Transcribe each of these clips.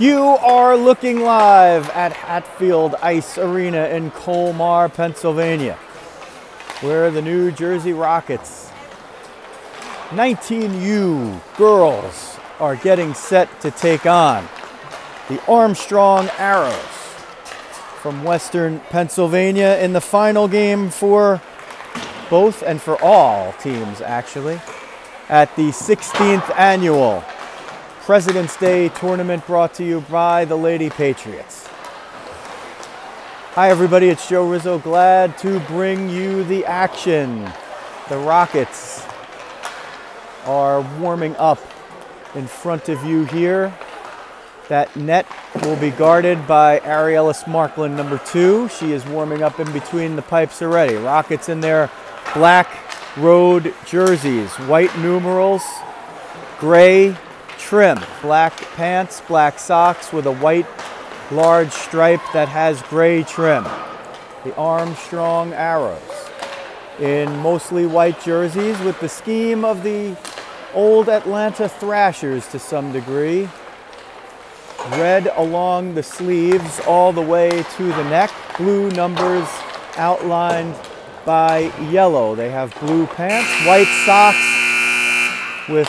You are looking live at Hatfield Ice Arena in Colmar, Pennsylvania, where the New Jersey Rockets 19U girls are getting set to take on the Armstrong Arrows from Western Pennsylvania in the final game for both and for all teams, actually, at the 16th annual President's Day tournament brought to you by the Lady Patriots. Hi everybody, it's Joe Rizzo, glad to bring you the action. The Rockets are warming up in front of you here. That net will be guarded by Ariella Markland, number 2. She is warming up in between the pipes already. Rockets in their black road jerseys, white numerals, gray trim, black pants, black socks with a white large stripe that has gray trim. The Armstrong Arrows in mostly white jerseys with the scheme of the old Atlanta Thrashers to some degree. Red along the sleeves all the way to the neck, blue numbers outlined by yellow. They have blue pants, white socks with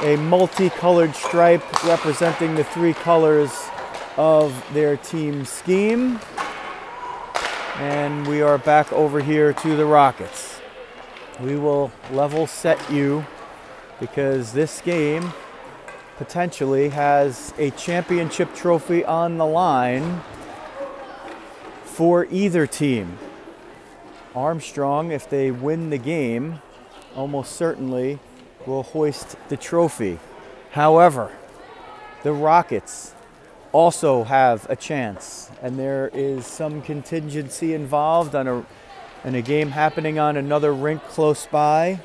a multicolored stripe representing the 3 colors of their team scheme. And we are back over here to the Rockets. We will level set you because this game potentially has a championship trophy on the line for either team. Armstrong, if they win the game, almost certainly will hoist the trophy. However, the Rockets also have a chance, and there is some contingency involved in a game happening on another rink close by.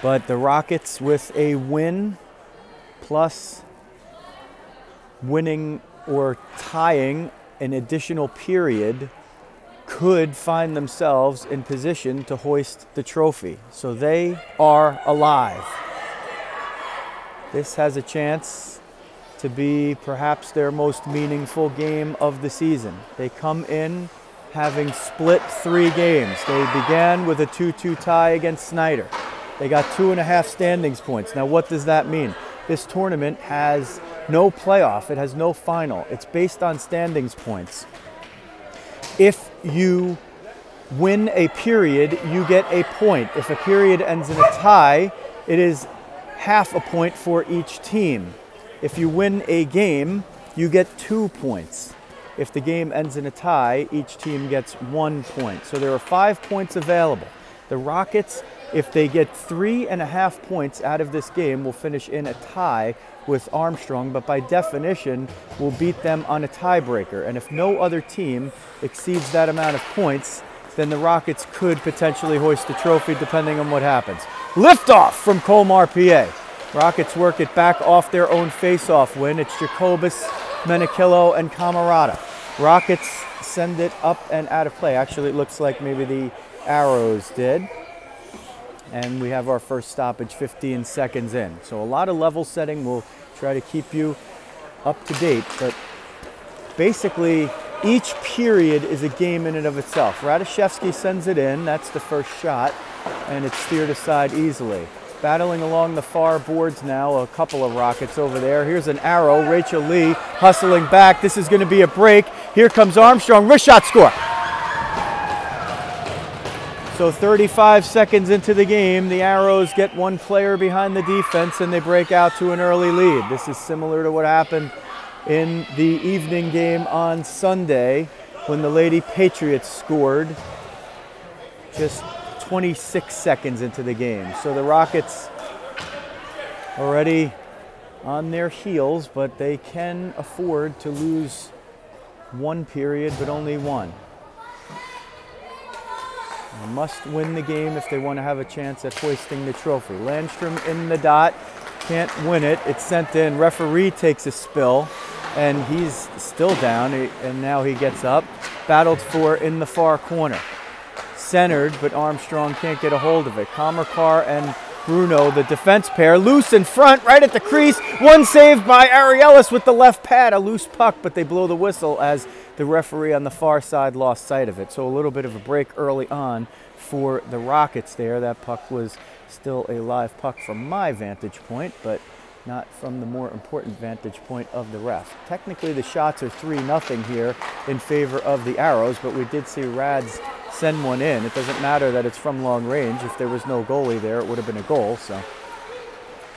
But the Rockets, with a win plus winning or tying an additional period, could find themselves in position to hoist the trophy. So they are alive. This has a chance to be perhaps their most meaningful game of the season. They come in having split 3 games. They began with a 2-2 tie against Snyder. They got 2.5 standings points. Now what does that mean? This tournament has no playoff. It has no final. It's based on standings points. If you win a period, you get a point. If a period ends in a tie, it is half a point for each team. If you win a game, you get 2 points. If the game ends in a tie, each team gets 1 point. So there are 5 points available. The Rockets, if they get 3.5 points out of this game, will finish in a tie with Armstrong, but by definition will beat them on a tiebreaker. And if no other team exceeds that amount of points, then the Rockets could potentially hoist the trophy depending on what happens. Liftoff from Colmar, PA. Rockets work it back off their own face-off win. It's Jacobus, Menachillo, and Camarata. Rockets send it up and out of play. Actually, it looks like maybe the Arrows did. And we have our first stoppage 15 seconds in. So a lot of level setting. We'll try to keep you up to date. But basically, each period is a game in and of itself. Radishevsky sends it in. That's the first shot. And it's steered aside easily. Battling along the far boards now, a couple of Rockets over there. Here's an arrow. Rachel Lee hustling back. This is going to be a break. Here comes Armstrong. Wrist shot score. So 35 seconds into the game, the Arrows get 1 player behind the defense and they break out to an early lead. This is similar to what happened in the evening game on Sunday when the Lady Patriots scored just 26 seconds into the game. So the Rockets already on their heels, but they can afford to lose 1 period, but only 1. They must win the game if they want to have a chance at hoisting the trophy. Landstrom in the dot, can't win it. It's sent in. Referee takes a spill, and he's still down, and now he gets up. Battled for in the far corner. Centered, but Armstrong can't get a hold of it. Colmar and Bruno, the defense pair, loose in front, right at the crease. One saved by Arielis with the left pad, a loose puck, but they blow the whistle as the referee on the far side lost sight of it. So a little bit of a break early on for the Rockets there. That puck was still a live puck from my vantage point, but not from the more important vantage point of the ref. Technically, the shots are 3-0 here in favor of the Arrows, but we did see Rads send one in. It doesn't matter that it's from long range. If there was no goalie there, it would have been a goal. So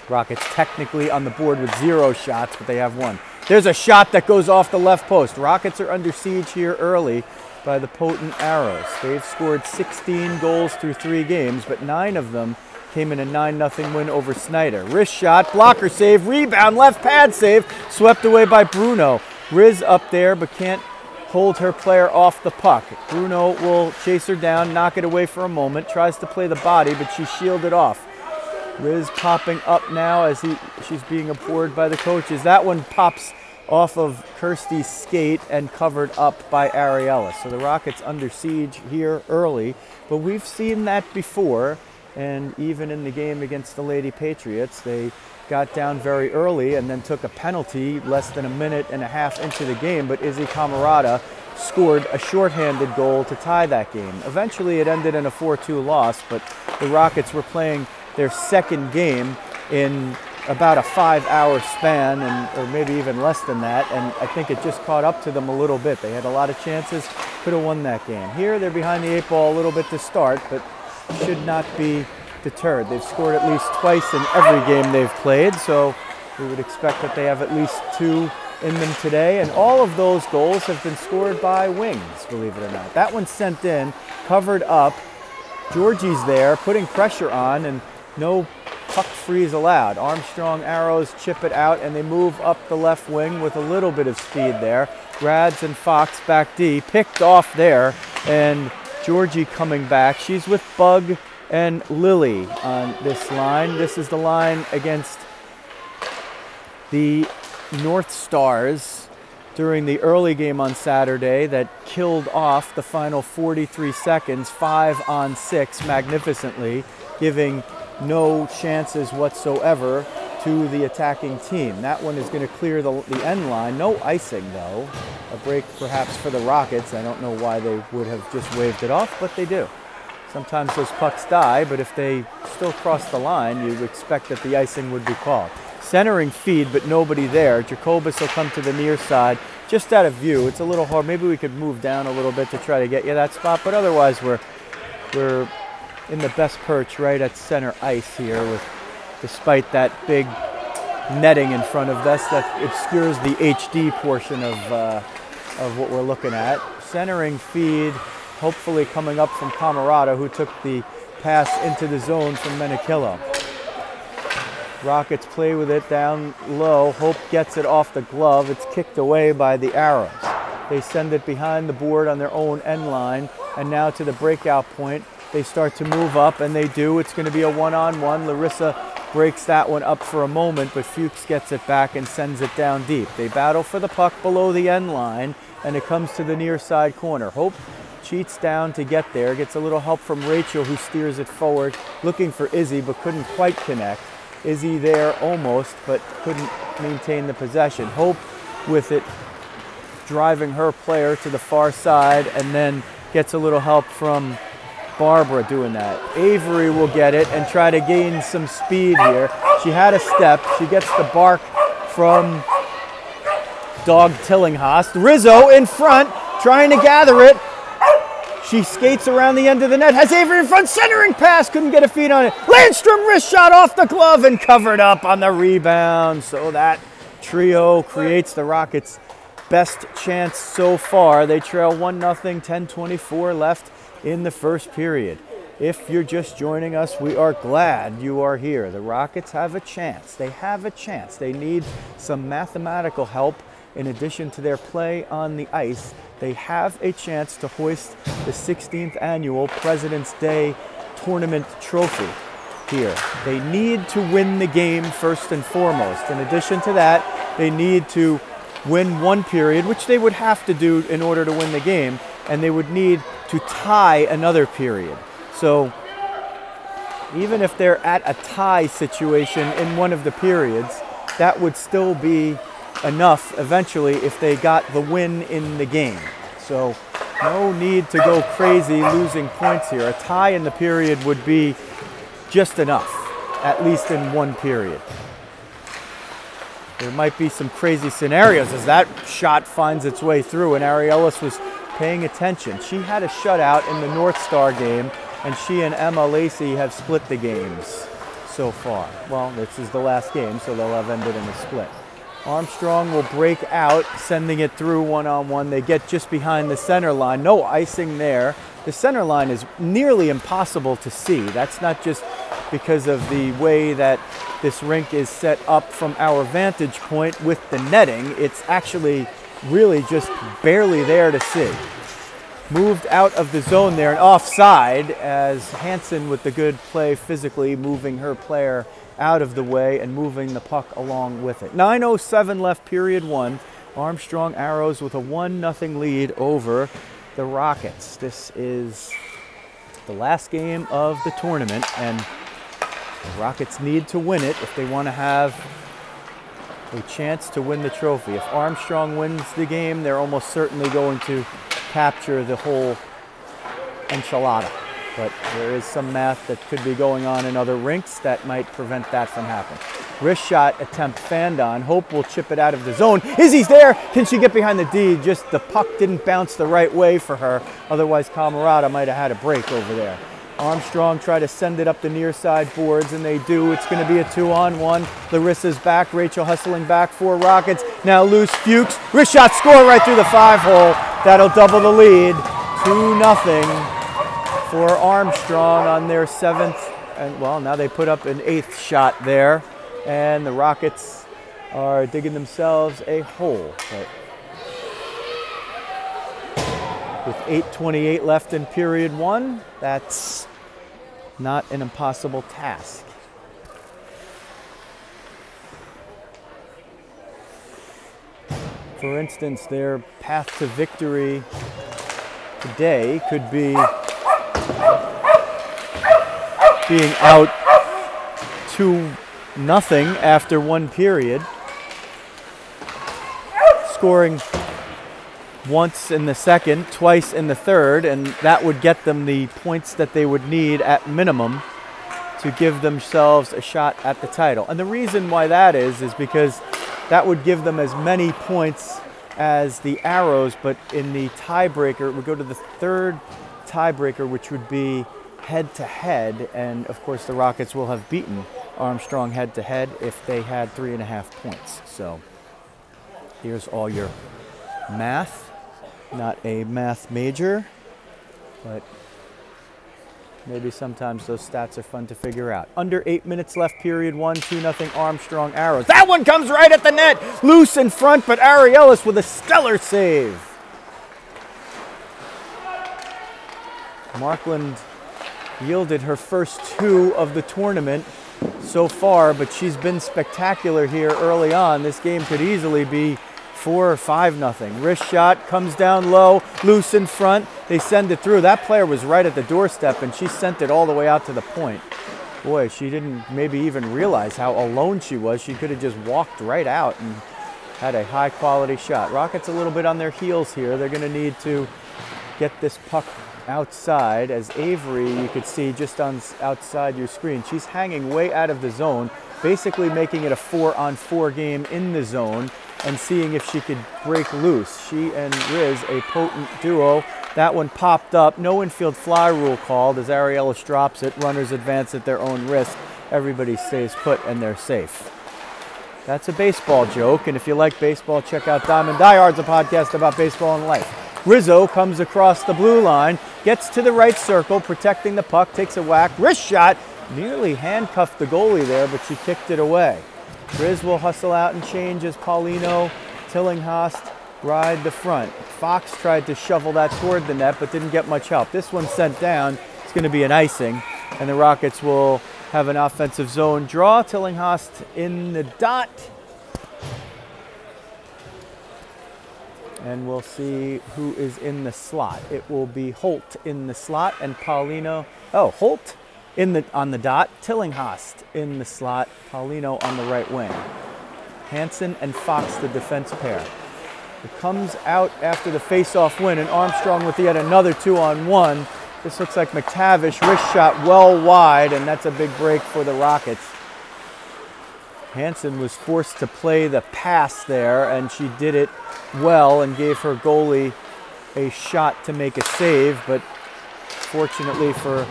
Rockets technically on the board with 0 shots, but they have one. There's a shot that goes off the left post. Rockets are under siege here early by the potent Arrows. They've scored 16 goals through 3 games, but 9 of them came in a 9-0 win over Snyder. Wrist shot, blocker save, rebound, left pad save, swept away by Bruno. Riz up there, but can't hold her player off the puck. Bruno will chase her down, knock it away for a moment, tries to play the body, but she's shielded off. Riz popping up now as she's being abhorred by the coaches. That one pops off of Kirsty's skate and covered up by Arielis. So the Rockets under siege here early, but we've seen that before. And even in the game against the Lady Patriots, they got down very early and then took a penalty less than a minute and a half into the game. But Izzy Camarada scored a shorthanded goal to tie that game. Eventually, it ended in a 4-2 loss, but the Rockets were playing their second game in about a 5-hour span, or maybe even less than that, and I think it just caught up to them a little bit. They had a lot of chances, could have won that game. Here, they're behind the 8 ball a little bit to start, but should not be deterred. They've scored at least twice in every game they've played, so we would expect that they have at least 2 in them today, and all of those goals have been scored by wings, believe it or not. That one's sent in, covered up. Georgie's there, putting pressure on, and no puck freeze allowed. Armstrong Arrows chip it out, and they move up the left wing with a little bit of speed there. Rads and Fox back D, picked off there, and Georgie coming back. She's with Bug and Lily on this line. This is the line against the North Stars during the early game on Saturday that killed off the final 43 seconds, 5-on-6 magnificently, giving no chances whatsoever to the attacking team. That one is going to clear the end line. No icing, though. A break perhaps for the Rockets. I don't know why they would have just waved it off, but they do. Sometimes those pucks die, but if they still cross the line, you would expect that the icing would be called. Centering feed, but nobody there. Jacobus will come to the near side, just out of view. It's a little hard. Maybe we could move down a little bit to try to get you that spot, but otherwise we're in the best perch right at center ice here, with despite that big netting in front of us that obscures the HD portion of what we're looking at. Centering feed, hopefully coming up from Camarada, who took the pass into the zone from Menikillo. Rockets play with it down low. Hope gets it off the glove. It's kicked away by the Arrows. They send it behind the board on their own end line, and now to the breakout point. They start to move up, and they do. It's going to be a one-on-one. Larissa breaks that one up for a moment, but Fuchs gets it back and sends it down deep. They battle for the puck below the end line, and it comes to the near side corner. Hope cheats down to get there, gets a little help from Rachel, who steers it forward, looking for Izzy, but couldn't quite connect. Izzy there almost, but couldn't maintain the possession. Hope with it, driving her player to the far side, and then gets a little help from Barbara doing that. Avery will get it and try to gain some speed here. She had a step. She gets the bark from Dog Tillinghast. Rizzo in front, trying to gather it. She skates around the end of the net, has Avery in front, centering pass, couldn't get a feed on it. Landstrom wrist shot off the glove and covered up on the rebound. So that trio creates the Rockets' best chance so far. They trail 1-0, 10:24 left in the first period. If you're just joining us, we are glad you are here. The Rockets have a chance. They have a chance. They need some mathematical help in addition to their play on the ice. They have a chance to hoist the 16th annual President's Day Tournament trophy here. They need to win the game first and foremost. In addition to that, they need to win one period, which they would have to do in order to win the game, and they would need to tie another period. So even if they're at a tie situation in one of the periods, that would still be enough eventually if they got the win in the game. So no need to go crazy losing points here. A tie in the period would be just enough, at least in one period. There might be some crazy scenarios as that shot finds its way through, and Ariellis was paying attention. She had a shutout in the North Star game, and she and Emma Lacey have split the games so far. Well, this is the last game, so they'll have ended in a split. Armstrong will break out, sending it through one-on-one. They get just behind the center line. No icing there. The center line is nearly impossible to see. That's not just because of the way that this rink is set up from our vantage point with the netting. It's actually really just barely there to see. Moved out of the zone there and offside as Hansen with the good play physically moving her player out of the way and moving the puck along with it. 9:07 left period one. Armstrong Arrows with a 1-0 lead over the Rockets. This is the last game of the tournament, and the Rockets need to win it if they want to have a chance to win the trophy. If Armstrong wins the game, they're almost certainly going to capture the whole enchilada. But there is some math that could be going on in other rinks that might prevent that from happening. Wrist shot attempt fanned on. Hope will chip it out of the zone. Izzy's there. Can she get behind the D? Just the puck didn't bounce the right way for her. Otherwise, Camarada might have had a break over there. Armstrong tried to send it up the near side boards, and they do. It's going to be a 2-on-1. Larissa's back. Rachel hustling back for Rockets. Now loose. Fuchs. Wrist shot score right through the 5-hole. That'll double the lead. 2-0 for Armstrong on their 7th. And well, now they put up an 8th shot there. And the Rockets are digging themselves a hole. But with 8:28 left in period one, that's not an impossible task. For instance, their path to victory today could be being out 2-0 after one period, scoring once in the second, twice in the third, and that would get them the points that they would need at minimum to give themselves a shot at the title. And the reason why that is because that would give them as many points as the Arrows, but in the tiebreaker, it would go to the third tiebreaker, which would be head-to-head, and of course the Rockets will have beaten Armstrong head-to-head if they had 3.5 points. So here's all your math. Not a math major, but maybe sometimes those stats are fun to figure out. Under 8 minutes left, period one, 2-0 Armstrong Arrows. That one comes right at the net, loose in front, but Ariellis with a stellar save. Markland yielded her first 2 of the tournament so far, but she's been spectacular here early on. This game could easily be 4 or 5-0. Wrist shot comes down low, loose in front. They send it through. That player was right at the doorstep, and she sent it all the way out to the point. Boy, she didn't maybe even realize how alone she was. She could have just walked right out and had a high-quality shot. Rockets a little bit on their heels here. They're going to need to get this puck outside. As Avery, you could see just on outside your screen, she's hanging way out of the zone, basically making it a 4-on-4 game in the zone and seeing if she could break loose. She and Riz, a potent duo. That one popped up. No infield fly rule called as Ariellis drops it. Runners advance at their own risk. Everybody stays put and they're safe. That's a baseball joke, and if you like baseball, check out Diamond Diehards, a podcast about baseball and life. Rizzo comes across the blue line, gets to the right circle, protecting the puck, takes a whack, wrist shot, nearly handcuffed the goalie there, but she kicked it away. Riz will hustle out and change as Paulino, Tillinghast ride the front. Fox tried to shovel that toward the net, but didn't get much help. This one sent down. It's going to be an icing, and the Rockets will have an offensive zone draw. Tillinghast in the dot. And we'll see who is in the slot. It will be Holt in the slot and Paulino. Oh, Holt on the dot. Tillinghast in the slot. Paulino on the right wing. Hansen and Fox, the defense pair. It comes out after the face-off win, and Armstrong with yet another 2-on-1. This looks like McTavish, wrist shot well wide, and that's a big break for the Rockets. Hansen was forced to play the pass there, and she did it well and gave her goalie a shot to make a save, but fortunately for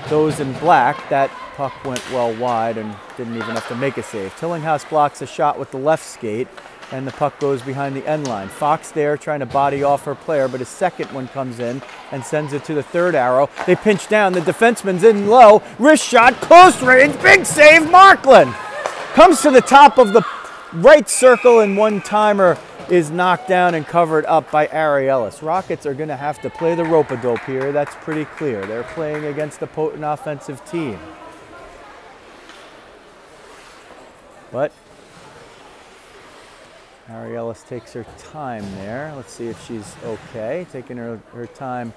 those in black, that puck went well wide and didn't even have to make a save. Tillinghast blocks a shot with the left skate, and the puck goes behind the end line. Fox there trying to body off her player, but a second one comes in and sends it to the third arrow. They pinch down, the defenseman's in low, wrist shot, close range, big save, Markland! Comes to the top of the right circle, and one-timer is knocked down and covered up by Ari Ellis. Rockets are going to have to play the rope-a-dope here, that's pretty clear. They're playing against a potent offensive team. But Ari Ellis takes her time there. Let's see if she's okay. Taking her time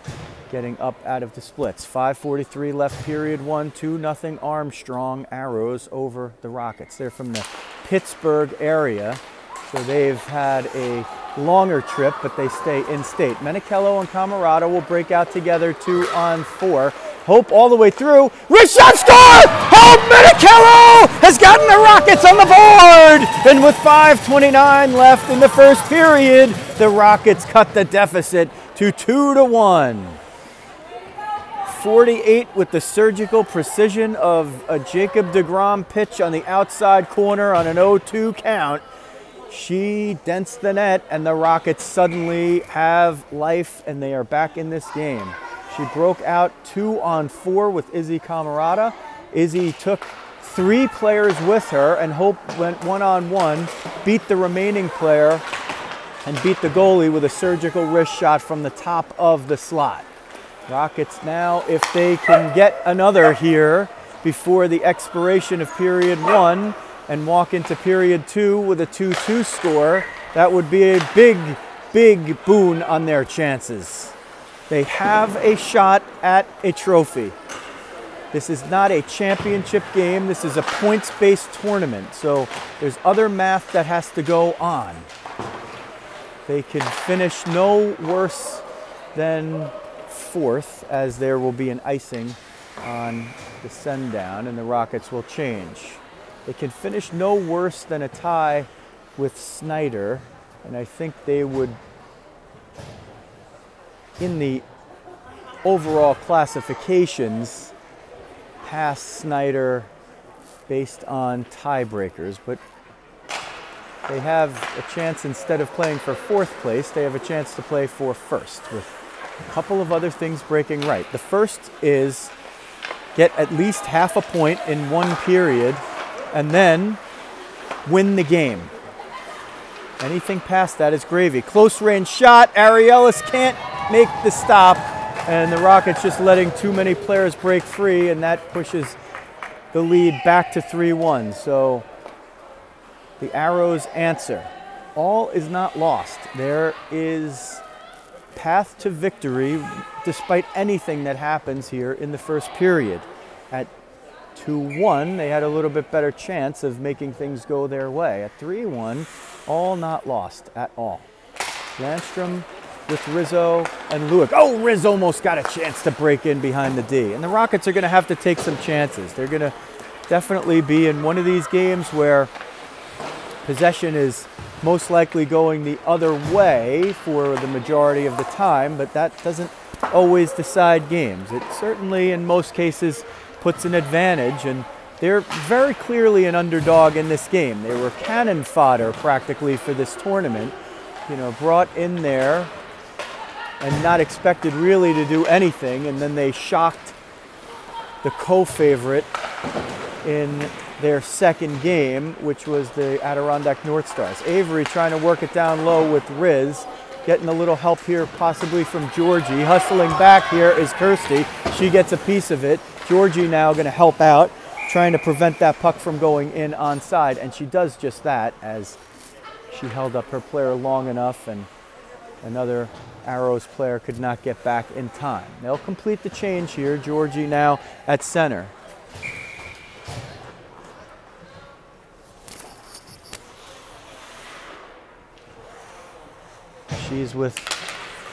getting up out of the splits. 5:43 left, period one. 2-0 Armstrong Arrows over the Rockets. They're from the Pittsburgh area, so they've had a longer trip, but they stay in state. Menichello and Camarada will break out together 2-on-4. Hope all the way through. Wrist shot, score! Hope Menichello has gotten the Rockets on the board! And with 5:29 left in the first period, the Rockets cut the deficit to 2-1. 48 with the surgical precision of a Jacob deGrom pitch on the outside corner on an 0-2 count. She dents the net, and the Rockets suddenly have life, and they are back in this game. She broke out 2-on-4 with Izzy Camarada. Izzy took 3 players with her, and Hope went 1-on-1, beat the remaining player, and beat the goalie with a surgical wrist shot from the top of the slot. Rockets now, if they can get another here before the expiration of period 1 and walk into period 2 with a 2-2 score, that would be a big, big boon on their chances. They have a shot at a trophy. This is not a championship game. This is a points-based tournament. So there's other math that has to go on. They could finish no worse than 4th, as there will be an icing on the send-down, and the Rockets will change. They can finish no worse than a tie with Snyder, and I think they would, in the overall classifications, pass Snyder based on tiebreakers, but they have a chance, instead of playing for 4th place, they have a chance to play for 1st, with a couple of other things breaking right. The first is get at least half a point in one period and then win the game. Anything past that is gravy. Close range shot. Ari Ellis can't make the stop, and the Rockets just letting too many players break free, and that pushes the lead back to 3-1. So the Arrows answer. All is not lost. There is path to victory despite anything that happens here in the first period. At 2-1, they had a little bit better chance of making things go their way. At 3-1, all not lost at all. Landstrom with Rizzo and Lewick. Oh, Rizzo almost got a chance to break in behind the D. And the Rockets are going to have to take some chances. They're going to definitely be in one of these games where possession is most likely going the other way for the majority of the time, but that doesn't always decide games. It certainly, in most cases, puts an advantage, and they're very clearly an underdog in this game. They were cannon fodder practically for this tournament, you know, brought in there and not expected really to do anything, and then they shocked the co-favorite in their second game, which was the Adirondack North Stars. Avery trying to work it down low with Riz, getting a little help here possibly from Georgie. Hustling back here is Kirsty. She gets a piece of it. Georgie now going to help out, trying to prevent that puck from going in onside, and she does just that as she held up her player long enough, and another Arrows player could not get back in time. They'll complete the change here. Georgie now at center. She's with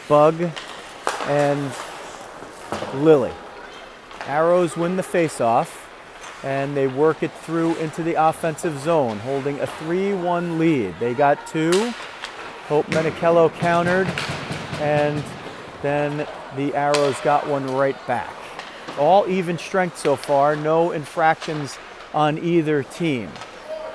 Bug and Lily. Arrows win the face-off, and they work it through into the offensive zone, holding a 3-1 lead. They got 2. Hope Menichello countered, and then the Arrows got one right back. All even strength so far, no infractions on either team.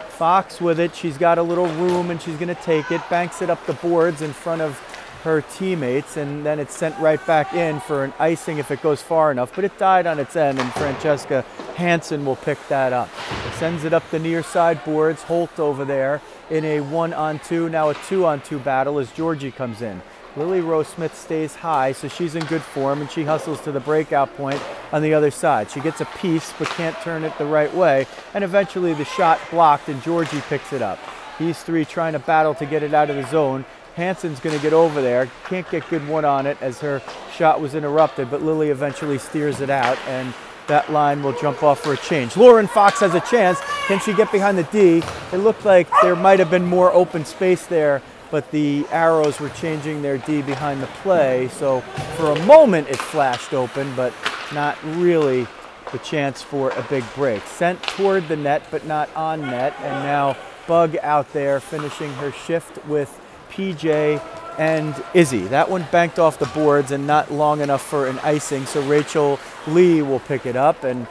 Fox with it, she's got a little room and she's gonna take it, banks it up the boards in front of her teammates, and then it's sent right back in for an icing if it goes far enough, but it died on its end, and Francesca Hansen will pick that up. Sends it up the near side boards, Holt over there in a 1-on-2, now a 2-on-2 battle as Georgie comes in. Lily Rose Smith stays high, so she's in good form, and she hustles to the breakout point on the other side. She gets a piece, but can't turn it the right way, and eventually the shot blocked, and Georgie picks it up. These three trying to battle to get it out of the zone. Hansen's going to get over there, can't get good one on it as her shot was interrupted, but Lily eventually steers it out, and that line will jump off for a change. Lauren Fox has a chance. Can she get behind the D? It looked like there might have been more open space there, but the Arrows were changing their D behind the play, so for a moment it flashed open, but not really the chance for a big break. Sent toward the net, but not on net, and now Bug out there finishing her shift with PJ and Izzy. That one banked off the boards and not long enough for an icing, so Rachel Lee will pick it up, and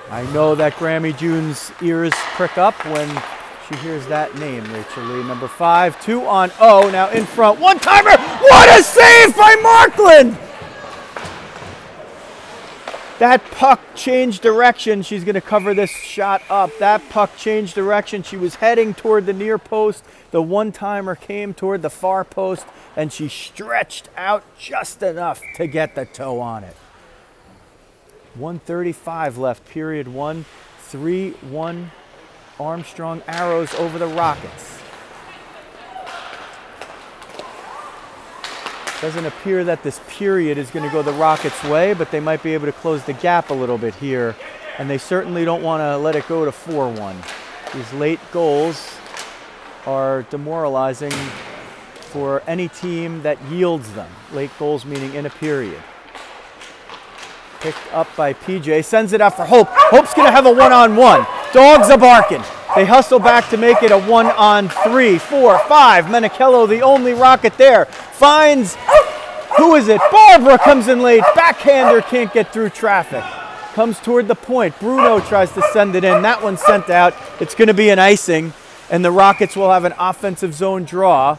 I know that Grammy June's ears prick up when she hears that name, Rachel Lee, number 5, 2-on-0, now in front, one-timer, what a save by Markland! That puck changed direction. She's going to cover this shot up. That puck changed direction. She was heading toward the near post. The one-timer came toward the far post, and she stretched out just enough to get the toe on it. 1:35 left, period 1. 3-1 Armstrong Arrows over the Rockets. Doesn't appear that this period is going to go the Rockets' way, but they might be able to close the gap a little bit here, and they certainly don't want to let it go to 4-1. These late goals are demoralizing for any team that yields them. Late goals meaning in a period. Picked up by PJ, sends it out for Hope. Hope's going to have a 1-on-1. Dogs are barking. They hustle back to make it a 1-on-3, 4, 5. Menichello, the only Rocket there, finds, who is it? Barbara comes in late. Backhander can't get through traffic. Comes toward the point. Bruno tries to send it in. That one's sent out. It's going to be an icing, and the Rockets will have an offensive zone draw.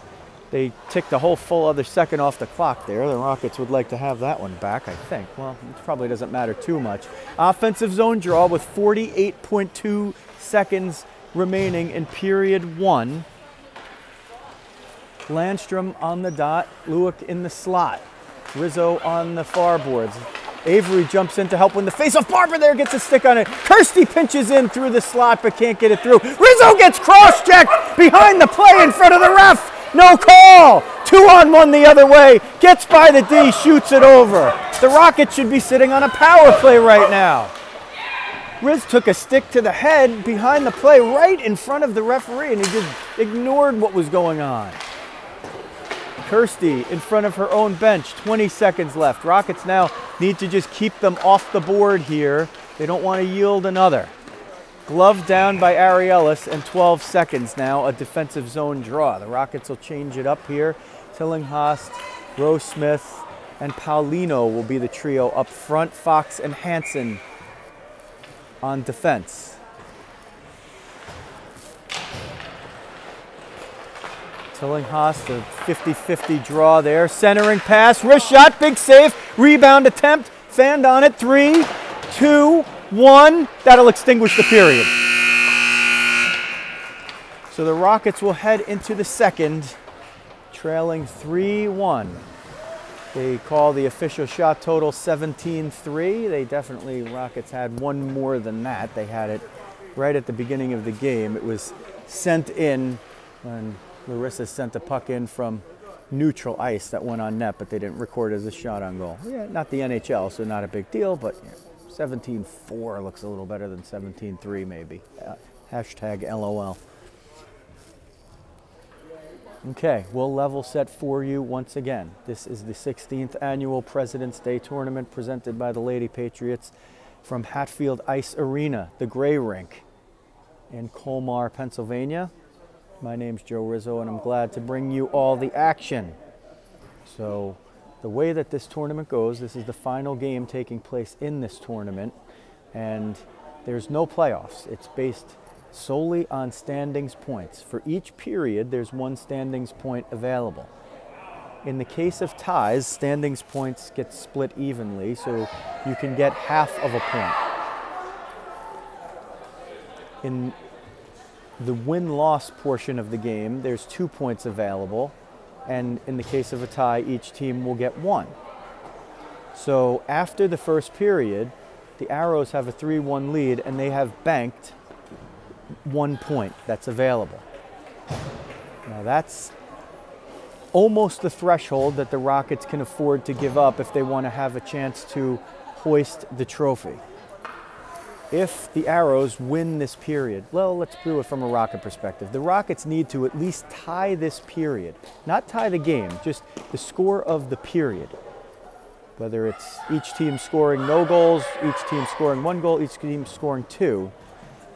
They ticked a whole full other second off the clock there. The Rockets would like to have that one back, I think. Well, it probably doesn't matter too much. Offensive zone draw with 48.2 seconds remaining in period 1. Landstrom on the dot, Lewick in the slot. Rizzo on the far boards. Avery jumps in to help win the faceoff. Barbara there gets a stick on it. Kirsty pinches in through the slot but can't get it through. Rizzo gets cross-checked behind the play in front of the ref. No call. 2-on-1 the other way. Gets by the D, shoots it over. The Rockets should be sitting on a power play right now. Riz took a stick to the head behind the play right in front of the referee, and he just ignored what was going on. Kirsty in front of her own bench, 20 seconds left. Rockets now need to just keep them off the board here. They don't want to yield another. Glove down by Ariellis, and 12 seconds now, a defensive zone draw. The Rockets will change it up here. Tillinghast, Rose Smith, and Paulino will be the trio up front. Fox and Hansen on defense. Tillinghast, a 50-50 draw there. Centering pass, wrist shot, big save, rebound attempt, fanned on it. 3, 2, 1. That'll extinguish the period. So the Rockets will head into the second, trailing 3-1. They call the official shot total 17-3. They definitely, Rockets had one more than that. They had it right at the beginning of the game. It was sent in when Larissa sent a puck in from neutral ice that went on net, but they didn't record it as a shot on goal. Yeah, not the NHL, so not a big deal, but yeah, 17-4 looks a little better than 17-3 maybe. Hashtag LOL. Okay, we'll level set for you once again. This is the 16th annual President's Day tournament presented by the Lady Patriots from Hatfield Ice Arena, the Gray Rink in Colmar, Pennsylvania. My name's Joe Rizzo, and I'm glad to bring you all the action. So the way that this tournament goes, this is the final game taking place in this tournament, and there's no playoffs. It's based solely on standings points. For each period, there's one standings point available. In the case of ties, standings points get split evenly, so you can get half of a point. In the win-loss portion of the game, there's 2 points available, and in the case of a tie, each team will get 1. So after the first period, the Arrows have a 3-1 lead, and they have banked 1 point that's available. Now that's almost the threshold that the Rockets can afford to give up if they want to have a chance to hoist the trophy. If the Arrows win this period, well, let's do it from a Rocket perspective. The Rockets need to at least tie this period. Not tie the game, just the score of the period. Whether it's each team scoring no goals, each team scoring 1 goal, each team scoring 2.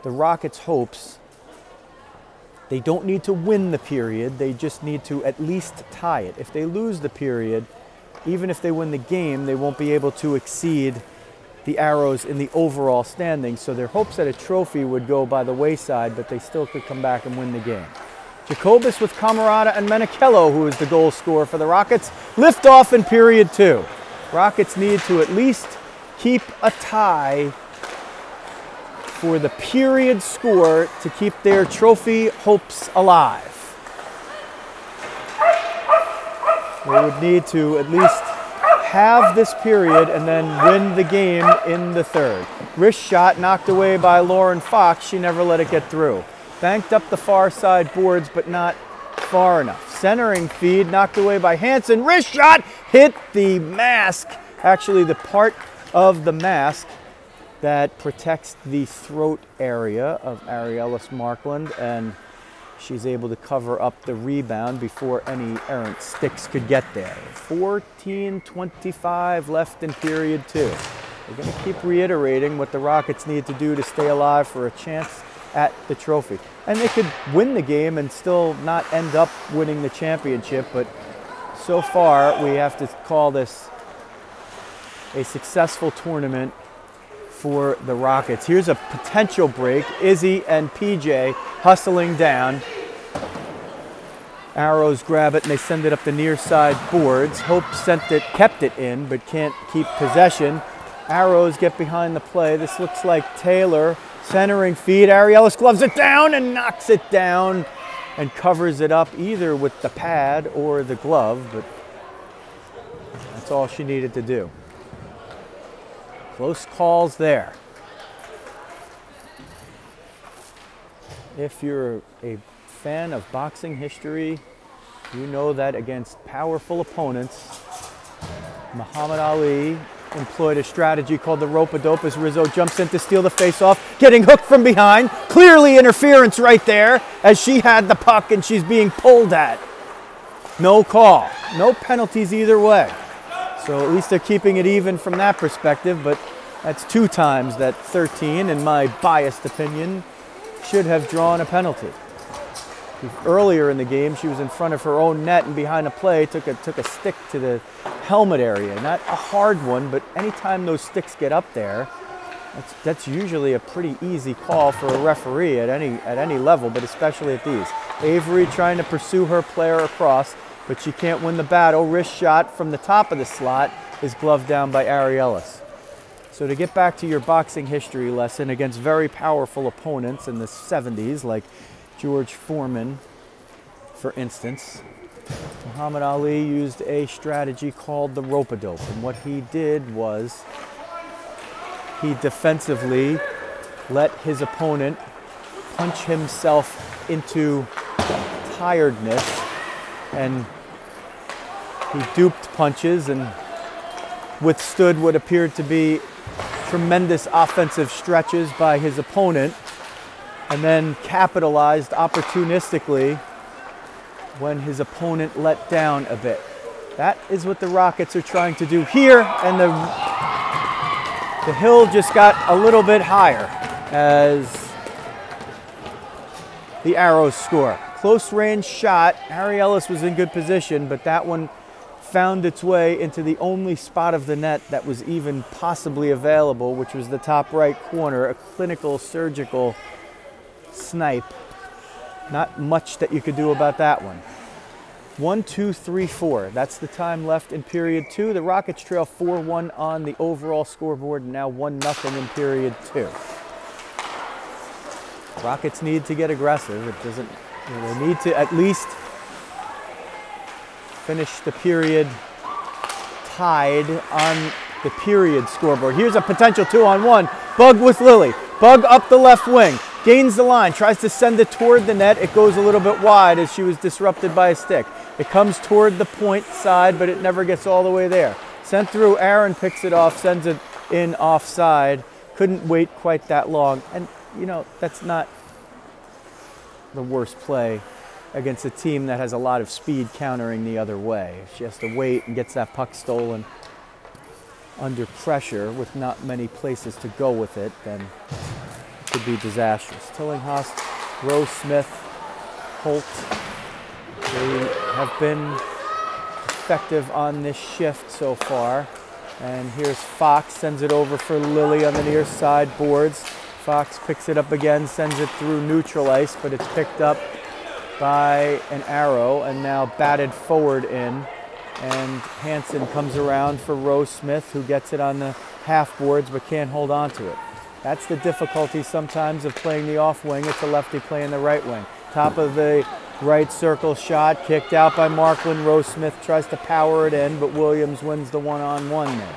The Rockets' hopes, they don't need to win the period, they just need to at least tie it. If they lose the period, even if they win the game, they won't be able to exceed the Arrows in the overall standings, so their hopes at a trophy would go by the wayside, but they still could come back and win the game. Jacobus with Camarada and Menichello, who is the goal scorer for the Rockets, lift off in period 2. Rockets need to at least keep a tie for the period score to keep their trophy hopes alive. They would need to at least have this period and then win the game in the third. Wrist shot knocked away by Lauren Fox. She never let it get through. Banked up the far side boards, but not far enough. Centering feed knocked away by Hansen. Wrist shot hit the mask, actually the part of the mask that protects the throat area of Ariellis Markland, and she's able to cover up the rebound before any errant sticks could get there. 14:25 left in period 2. We're going to keep reiterating what the Rockets need to do to stay alive for a chance at the trophy. And they could win the game and still not end up winning the championship, but so far we have to call this a successful tournament for the Rockets. Here's a potential break. Izzy and PJ hustling down. Arrows grab it and they send it up the near side boards. Hope kept it in, but can't keep possession. Arrows get behind the play. This looks like Taylor centering feed. Ariellis gloves it down and knocks it down and covers it up either with the pad or the glove, but that's all she needed to do. Close calls there. If you're a fan of boxing history, you know that against powerful opponents, Muhammad Ali employed a strategy called the rope-a-dope as Rizzo jumps in to steal the face-off, getting hooked from behind. Clearly interference right there as she had the puck and she's being pulled at. No call. No penalties either way. So at least they're keeping it even from that perspective, but that's 2 times that 13, in my biased opinion, should have drawn a penalty. Earlier in the game, she was in front of her own net and behind a play, took a stick to the helmet area. Not a hard one, but anytime those sticks get up there, that's usually a pretty easy call for a referee at any level, but especially at these. Avery trying to pursue her player across, but she can't win the battle. Wrist shot from the top of the slot is gloved down by Ariellis. So to get back to your boxing history lesson against very powerful opponents in the 70s, like George Foreman, for instance, Muhammad Ali used a strategy called the rope-a-dope. And what he did was he defensively let his opponent punch himself into tiredness, and he duped punches and withstood what appeared to be tremendous offensive stretches by his opponent, and then capitalized opportunistically when his opponent let down a bit. That is what the Rockets are trying to do here, and the hill just got a little bit higher as the Arrows score. Close range shot. Harry Ellis was in good position, but that one found its way into the only spot of the net that was even possibly available, which was the top right corner, a clinical surgical snipe. Not much that you could do about that one. 1, 2, 3, 4. That's the time left in period 2. The Rockets trail 4-1 on the overall scoreboard, and now 1-0 in period 2. Rockets need to get aggressive. It doesn't, they need to at least finish the period tied on the period scoreboard. Here's a potential 2-on-1. Bug with Lily. Bug up the left wing. Gains the line. Tries to send it toward the net. It goes a little bit wide as she was disrupted by a stick. It comes toward the point side, but it never gets all the way there. Sent through. Aaron picks it off. Sends it in offside. Couldn't wait quite that long. And, you know, that's not the worst play against a team that has a lot of speed countering the other way. If she has to wait and gets that puck stolen under pressure with not many places to go with it, then it could be disastrous. Tillinghast, Rose Smith, Holt, they have been effective on this shift so far. And here's Fox, sends it over for Lily on the near side boards. Fox picks it up again, sends it through neutral ice, but it's picked up by an Arrow and now batted forward in. And Hansen comes around for Rose Smith, who gets it on the half boards but can't hold on to it. That's the difficulty sometimes of playing the off wing. It's a lefty playing the right wing. Top of the right circle shot, kicked out by Markland. Rose Smith tries to power it in, but Williams wins the one-on-one there.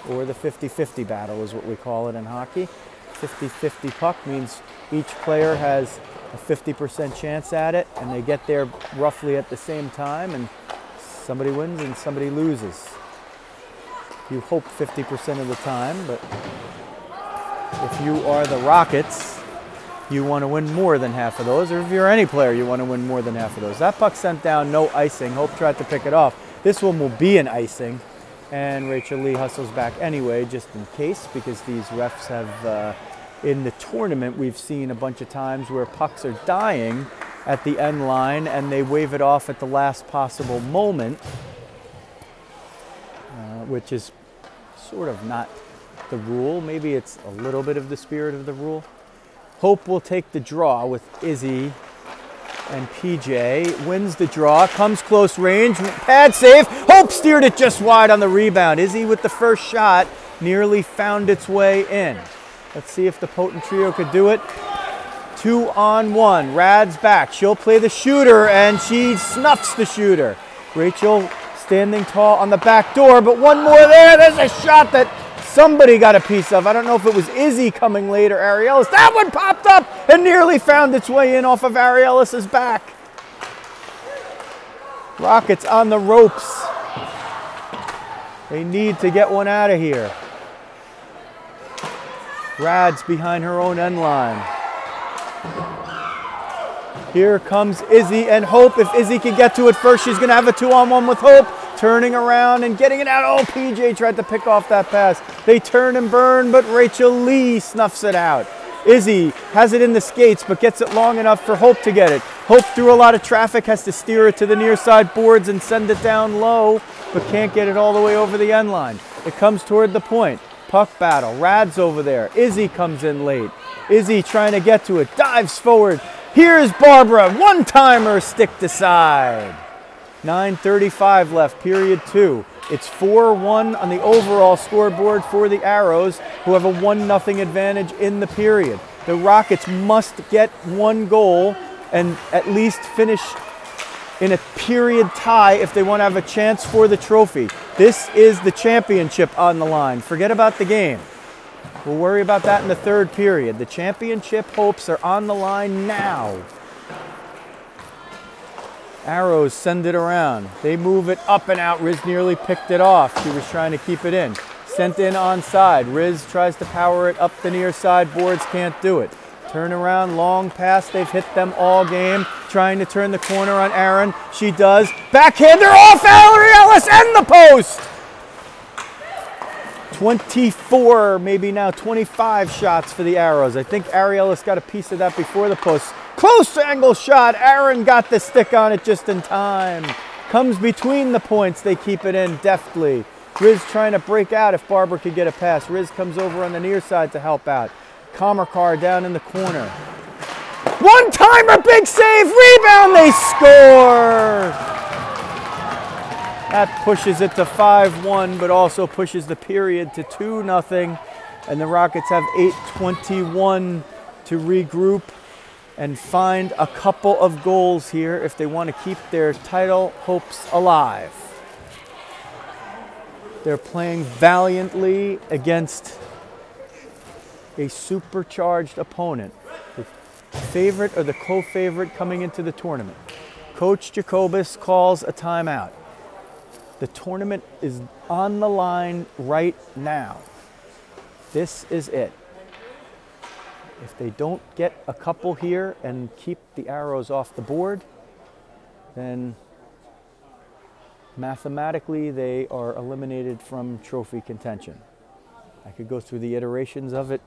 Or the 50-50 battle is what we call it in hockey. 50-50 puck means each player has a 50% chance at it, and they get there roughly at the same time, and somebody wins and somebody loses. You hope 50% of the time, but if you are the Rockets, you want to win more than half of those, or if you're any player, you want to win more than half of those. That puck sent down, no icing. Hope tried to pick it off. This one will be an icing, and Rachel Lee hustles back anyway, just in case, because these refs have, in the tournament, we've seen a bunch of times where pucks are dying at the end line and they wave it off at the last possible moment, which is sort of not the rule. Maybe it's a little bit of the spirit of the rule. Hope will take the draw with Izzy and PJ. Wins the draw, comes close range, pad save. Hope steered it just wide on the rebound. Izzy with the first shot nearly found its way in. Let's see if the potent trio could do it. 2-on-1. Rad's back. She'll play the shooter, and she snuffs the shooter. Rachel standing tall on the back door, but one more there. There's a shot that somebody got a piece of. I don't know if it was Izzy coming late or Ariellis. That one popped up and nearly found its way in off of Ariellis's back. Rockets on the ropes. They need to get one out of here. Rad's behind her own end line. Here comes Izzy and Hope. If Izzy can get to it first, she's going to have a 2-on-1 with Hope. Turning around and getting it out. Oh, PJ tried to pick off that pass. They turn and burn, but Rachel Lee snuffs it out. Izzy has it in the skates, but gets it long enough for Hope to get it. Hope, through a lot of traffic, has to steer it to the near side boards and send it down low, but can't get it all the way over the end line. It comes toward the point. Puck battle. Rad's over there. Izzy comes in late. Izzy trying to get to it. Dives forward. Here's Barbara. One-timer, stick to side. 9:35 left, period 2. It's 4-1 on the overall scoreboard for the Arrows, who have a 1-0 advantage in the period. The Rockets must get one goal and at least finish in a period tie if they want to have a chance for the trophy. This is the championship on the line. Forget about the game. We'll worry about that in the third period. The championship hopes are on the line now. Arrows send it around. They move it up and out. Riz nearly picked it off. She was trying to keep it in. Sent in onside. Riz tries to power it up the near side boards. Can't do it. Turn around, long pass. They've hit them all game. Trying to turn the corner on Aaron. She does. Backhander off Ellis and the post. 24, maybe now 25 shots for the Arrows. I think Ellis got a piece of that before the post. Close angle shot. Aaron got the stick on it just in time. Comes between the points. They keep it in deftly. Riz trying to break out if Barber could get a pass. Riz comes over on the near side to help out. Colmar down in the corner. One-timer, big save, rebound, they score! That pushes it to 5-1, but also pushes the period to 2-0. And the Rockets have 8:21 to regroup and find a couple of goals here if they want to keep their title hopes alive. They're playing valiantly against a supercharged opponent, the favorite or the co-favorite coming into the tournament. Coach Jacobus calls a timeout. The tournament is on the line right now. This is it. If they don't get a couple here and keep the Arrows off the board, then mathematically they are eliminated from trophy contention. I could go through the iterations of it,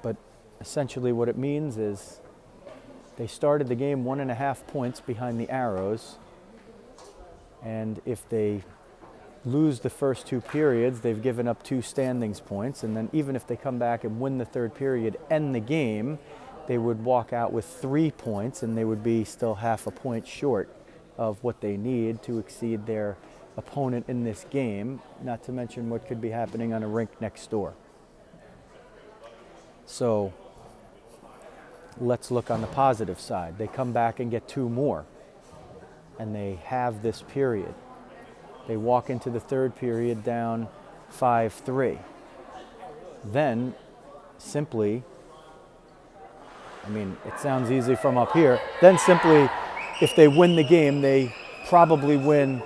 but essentially what it means is they started the game 1.5 points behind the Arrows, and if they lose the first 2 periods, they've given up 2 standings points, and then even if they come back and win the 3rd period, end the game, they would walk out with 3 points, and they would be still 0.5 point short of what they need to exceed their opponent in this game, not to mention what could be happening on a rink next door. So let's look on the positive side. They come back and get 2 more, and they have this period. They walk into the 3rd period down 5-3. Then simply, I mean, it sounds easy from up here, then simply, if they win the game, they probably win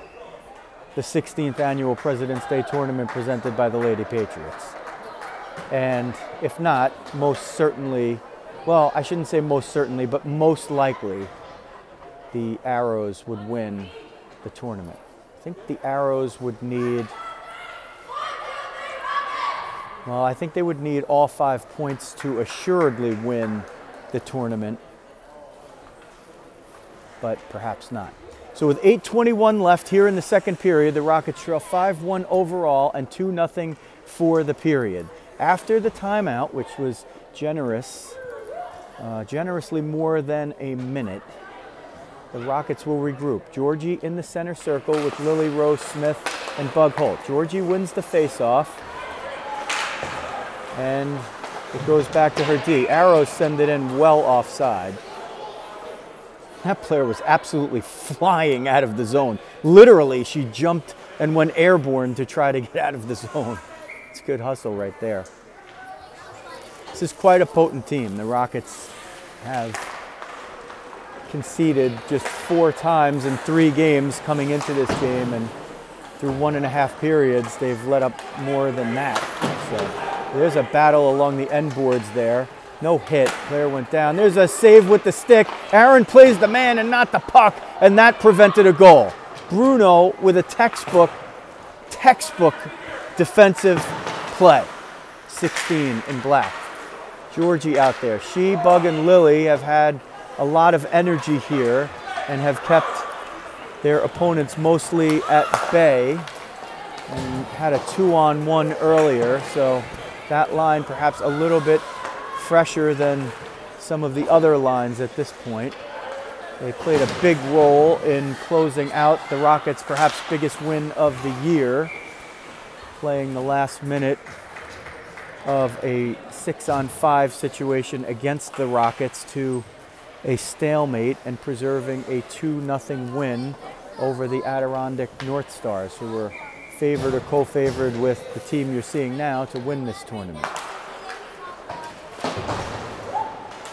the 16th annual President's Day tournament presented by the Lady Patriots. And if not, most certainly, well, I shouldn't say most certainly, but most likely, the Arrows would win the tournament. I think the Arrows would need, well, I think they would need all 5 points to assuredly win the tournament, but perhaps not. So with 8:21 left here in the 2nd period, the Rockets trail 5-1 overall and 2-0 for the period. After the timeout, which was generously more than a minute, the Rockets will regroup. Georgie in the center circle with Lily, Rose, Smith, and Bug Holt. Georgie wins the faceoff, and it goes back to her D. Arrows send it in well offside. That player was absolutely flying out of the zone. Literally, she jumped and went airborne to try to get out of the zone. It's good hustle right there. This is quite a potent team. The Rockets have conceded just 4 times in 3 games coming into this game, and through 1.5 periods, they've let up more than that. So there's a battle along the end boards there. No hit. Player went down. There's a save with the stick. Aaron plays the man and not the puck, and that prevented a goal. Bruno with a textbook defensive play. 16 in black. Georgie out there. She, Bug, and Lily have had a lot of energy here and have kept their opponents mostly at bay and had a 2-on-1 earlier, so that line perhaps a little bit fresher than some of the other lines at this point. They played a big role in closing out the Rockets' perhaps biggest win of the year, playing the last minute of a 6-on-5 situation against the Rockets to a stalemate and preserving a 2-0 win over the Adirondack North Stars, who were favored or co-favored with the team you're seeing now to win this tournament.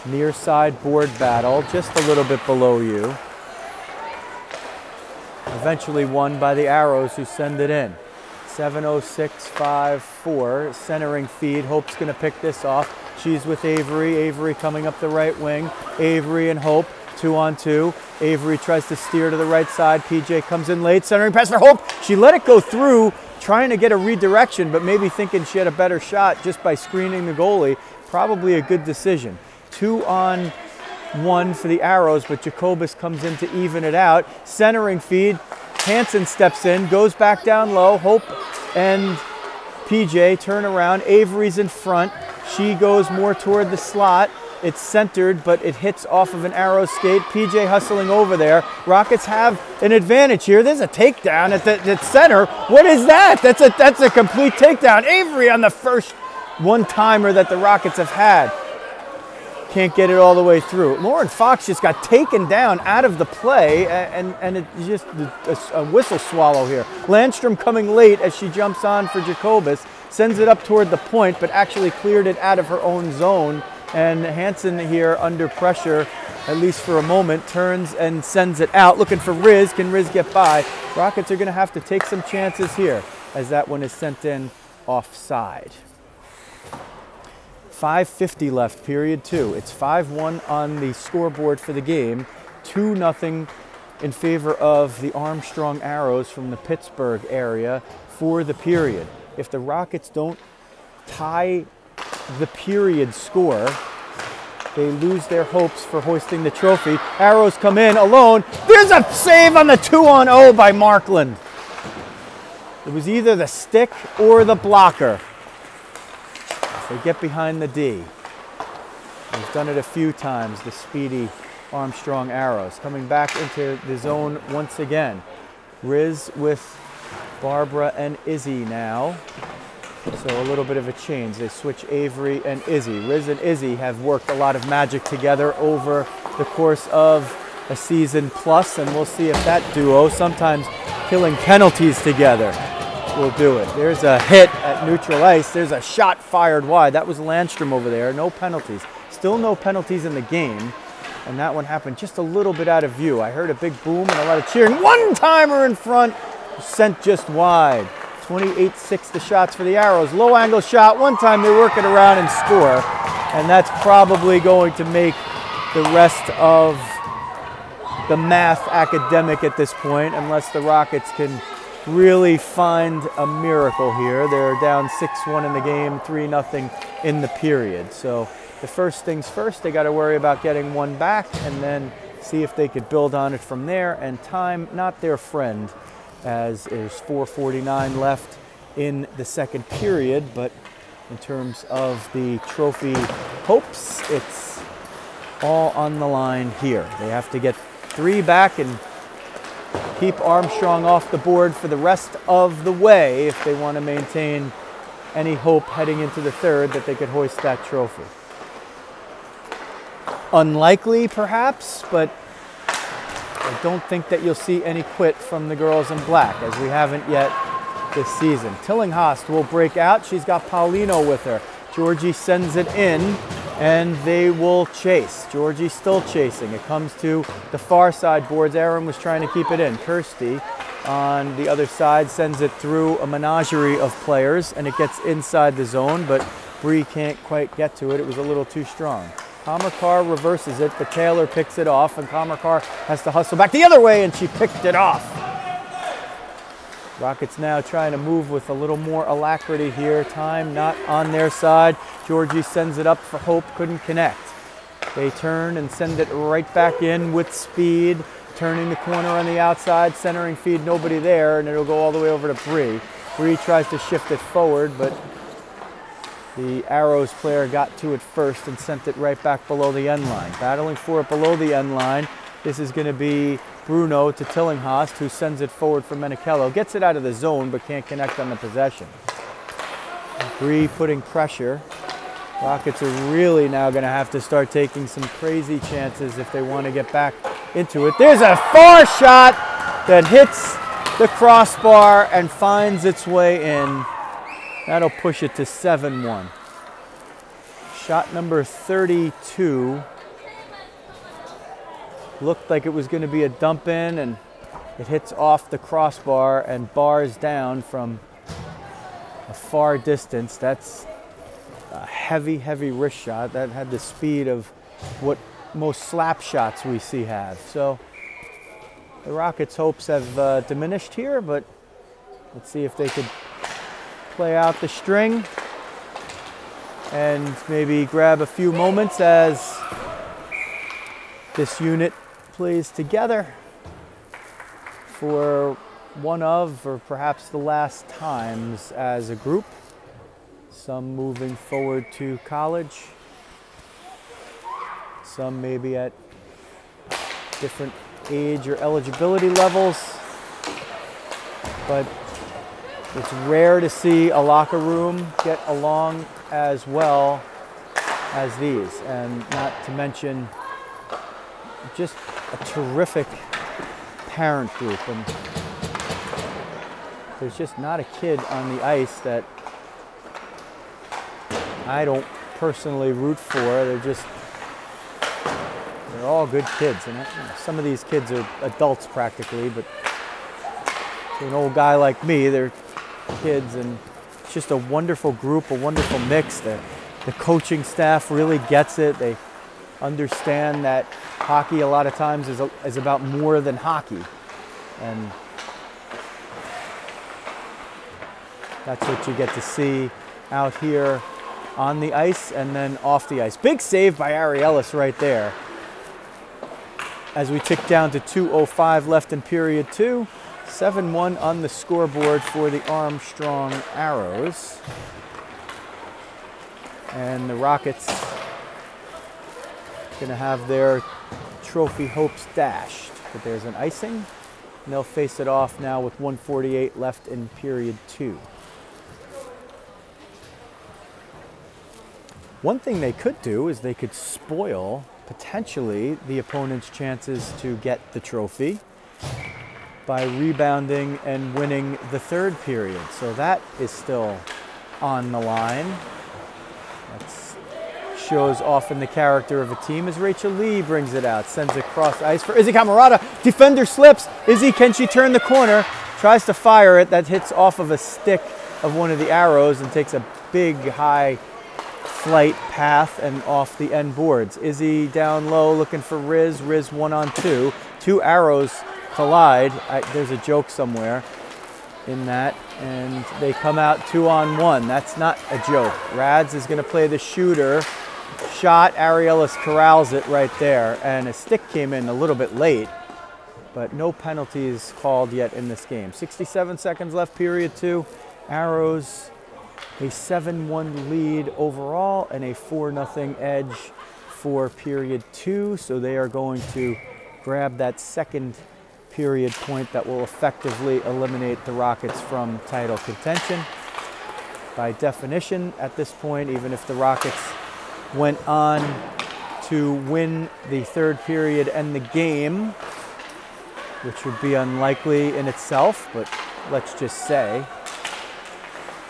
Near side board battle, just a little bit below you. Eventually won by the Arrows, who send it in. 7:06.54, centering feed. Hope's going to pick this off. She's with Avery. Avery coming up the right wing. Avery and Hope, 2-on-2. Avery tries to steer to the right side. PJ comes in late, centering pass for Hope. She let it go through, trying to get a redirection, but maybe thinking she had a better shot just by screening the goalie. Probably a good decision. 2-on-1 for the Arrows, but Jacobus comes in to even it out. Centering feed. Hansen steps in, goes back down low. Hope and PJ turn around. Avery's in front. She goes more toward the slot. It's centered, but it hits off of an Arrow skate. PJ hustling over there. Rockets have an advantage here. There's a takedown at the center. What is that? That's a complete takedown. Avery on the first one-timer that the Rockets have had. Can't get it all the way through. Lauren Fox just got taken down out of the play, and it's just a whistle swallow here. Landstrom coming late as she jumps on for Jacobus, sends it up toward the point, but actually cleared it out of her own zone. And Hansen here under pressure, at least for a moment, turns and sends it out, looking for Riz. Can Riz get by? Rockets are going to have to take some chances here as that one is sent in offside. 5:50 left, period 2. It's 5-1 on the scoreboard for the game. 2-0 in favor of the Armstrong Arrows from the Pittsburgh area for the period. If the Rockets don't tie the period score, they lose their hopes for hoisting the trophy. Arrows come in alone. There's a save on the 2-on-0 by Markland. It was either the stick or the blocker. They get behind the D. He's done it a few times, the speedy Armstrong Arrows. Coming back into the zone once again. Riz with Barbara and Izzy now. So a little bit of a change. They switch Avery and Izzy. Riz and Izzy have worked a lot of magic together over the course of a season plus, and we'll see if that duo, sometimes killing penalties together, will do it. There's a hit at neutral ice. There's a shot fired wide. That was Landstrom over there. No penalties. Still no penalties in the game, and that one happened just a little bit out of view. I heard a big boom and a lot of cheering. One-timer in front, sent just wide. 28-6 the shots for the Arrows. Low angle shot. One time they work it around and score. And that's probably going to make the rest of the math academic at this point, unless the Rockets can really find a miracle here. They're down 6-1 in the game, 3-0 in the period. So the first things first, they got to worry about getting one back and then see if they could build on it from there. And time, not their friend, as there's 4:49 left in the second period, but in terms of the trophy hopes, it's all on the line here. They have to get 3 back and keep Armstrong off the board for the rest of the way if they want to maintain any hope heading into the third that they could hoist that trophy. Unlikely, perhaps, but I don't think that you'll see any quit from the girls in black, as we haven't yet this season. Tillinghast will break out. She's got Paulino with her. Georgie sends it in, and they will chase. Georgie still chasing. It comes to the far side boards. Aaron was trying to keep it in. Kirsty on the other side sends it through a menagerie of players, and it gets inside the zone, but Bree can't quite get to it. It was a little too strong. Colmar reverses it, but Taylor picks it off, and Colmar has to hustle back the other way, and she picked it off. Rockets now trying to move with a little more alacrity here. Time not on their side. Georgie sends it up for Hope, couldn't connect. They turn and send it right back in with speed, turning the corner on the outside, centering feed, nobody there, and it'll go all the way over to Bree. Bree tries to shift it forward, but the Arrows player got to it first and sent it right back below the end line. Battling for it below the end line. This is going to be Bruno to Tillinghast, who sends it forward for Menichello. Gets it out of the zone, but can't connect on the possession. Bree putting pressure. Rockets are really now going to have to start taking some crazy chances if they want to get back into it. There's a far shot that hits the crossbar and finds its way in. That'll push it to 7-1. Shot number 32. Looked like it was going to be a dump in, and it hits off the crossbar and bars down from a far distance. That's a heavy, heavy wrist shot that had the speed of what most slap shots we see have. So the Rockets' hopes have diminished here, but let's see if they could play out the string and maybe grab a few moments as this unit plays together for one of, or perhaps the last times as a group. Some moving forward to college, some maybe at different age or eligibility levels, but it's rare to see a locker room get along as well as these, and not to mention just a terrific parent group. And there's just not a kid on the ice that I don't personally root for. They're all good kids, and some of these kids are adults practically, but to an old guy like me, they're kids, and it's just a wonderful group, a wonderful mix. The coaching staff really gets it. They understand that hockey a lot of times is about more than hockey, and that's what you get to see out here on the ice and then off the ice. Big save by Ariellis right there as we tick down to 2:05 left in period 2. 7-1 on the scoreboard for the Armstrong Arrows. And the Rockets going to have their trophy hopes dashed. But there's an icing, and they'll face it off now with 1:48 left in period 2. One thing they could do is they could spoil potentially the opponent's chances to get the trophy by rebounding and winning the third period. So that is still on the line. That shows often the character of a team as Rachel Lee brings it out, sends it across ice for Izzy Camarada. Defender slips. Izzy, can she turn the corner? Tries to fire it. That hits off of a stick of one of the Arrows and takes a big high flight path and off the end boards. Izzy down low looking for Riz. Riz 1-on-2. Two Arrows collide. There's a joke somewhere in that, and they come out 2-on-1. That's not a joke. Rads is going to play the shooter. Shot. Ariellis corrals it right there, and a stick came in a little bit late, but no penalties called yet in this game. 67 seconds left, period 2. Arrows a 7-1 lead overall and a 4-0 edge for period 2. So they are going to grab that second period point that will effectively eliminate the Rockets from title contention. By definition, at this point, even if the Rockets went on to win the third period and the game, which would be unlikely in itself, but let's just say,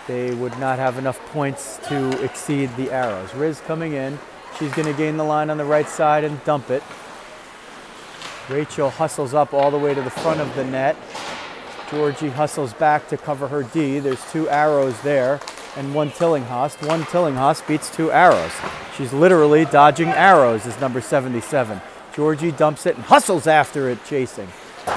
they would not have enough points to exceed the Arrows. Riz coming in. She's going to gain the line on the right side and dump it. Rachel hustles up all the way to the front of the net. Georgie hustles back to cover her D. There's two Arrows there and one Tillinghast. One Tillinghast beats two Arrows. She's literally dodging Arrows as number 77. Georgie dumps it and hustles after it, chasing.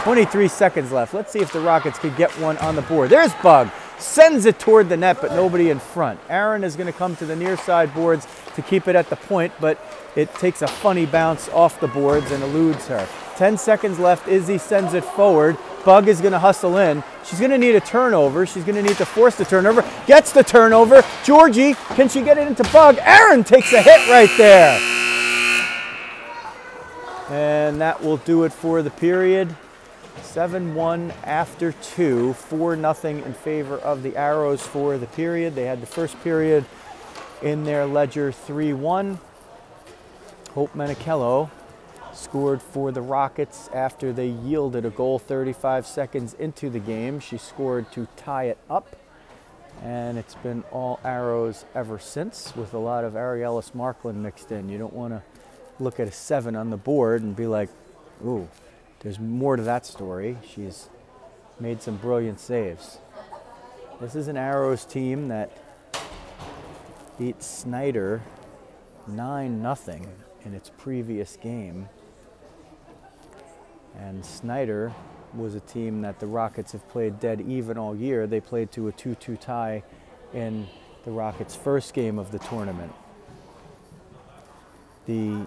23 seconds left. Let's see if the Rockets could get one on the board. There's Bug. Sends it toward the net, but nobody in front. Aaron is going to come to the near side boards to keep it at the point, but it takes a funny bounce off the boards and eludes her. 10 seconds left. Izzy sends it forward. Bug is going to hustle in. She's going to need a turnover. She's going to need to force the turnover. Gets the turnover. Georgie, can she get it into Bug? Aaron takes a hit right there. And that will do it for the period. 7-1 after 2, 4-0 in favor of the Arrows for the period. They had the first period in their ledger 3-1. Hope Menachello scored for the Rockets after they yielded a goal 35 seconds into the game. She scored to tie it up, and it's been all Arrows ever since, with a lot of Ariellis Markland mixed in. You don't want to look at a 7 on the board and be like, ooh, there's more to that story. She's made some brilliant saves. This is an Arrows team that beat Snyder 9-0 in its previous game. And Snyder was a team that the Rockets have played dead even all year. They played to a 2-2 tie in the Rockets' first game of the tournament. The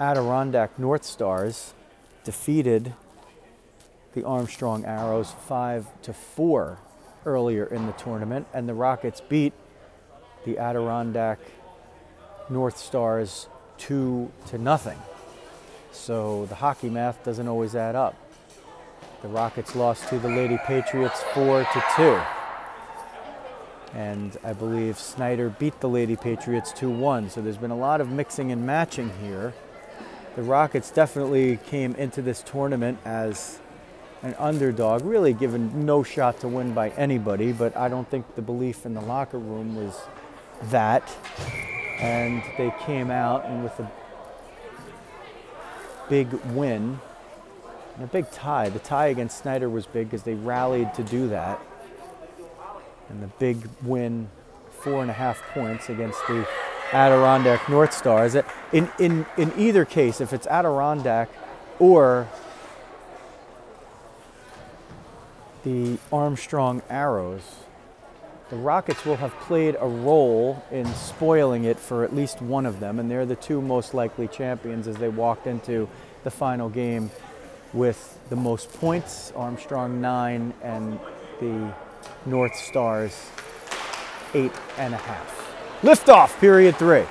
Adirondack North Stars defeated the Armstrong Arrows 5-4 earlier in the tournament, and the Rockets beat the Adirondack North Stars 2-0. So the hockey math doesn't always add up. The Rockets lost to the Lady Patriots 4-2. And I believe Snyder beat the Lady Patriots 2-1. So there's been a lot of mixing and matching here. The Rockets definitely came into this tournament as an underdog, really given no shot to win by anybody, but I don't think the belief in the locker room was that. And they came out and with a big win and a big tie. The tie against Snyder was big because they rallied to do that. And the big win, 4.5 points against the Adirondack North Stars. In either case, if it's Adirondack or the Armstrong Arrows, the Rockets will have played a role in spoiling it for at least one of them, and they're the two most likely champions as they walked into the final game with the most points, Armstrong 9 and the North Stars 8.5. Liftoff, period 3.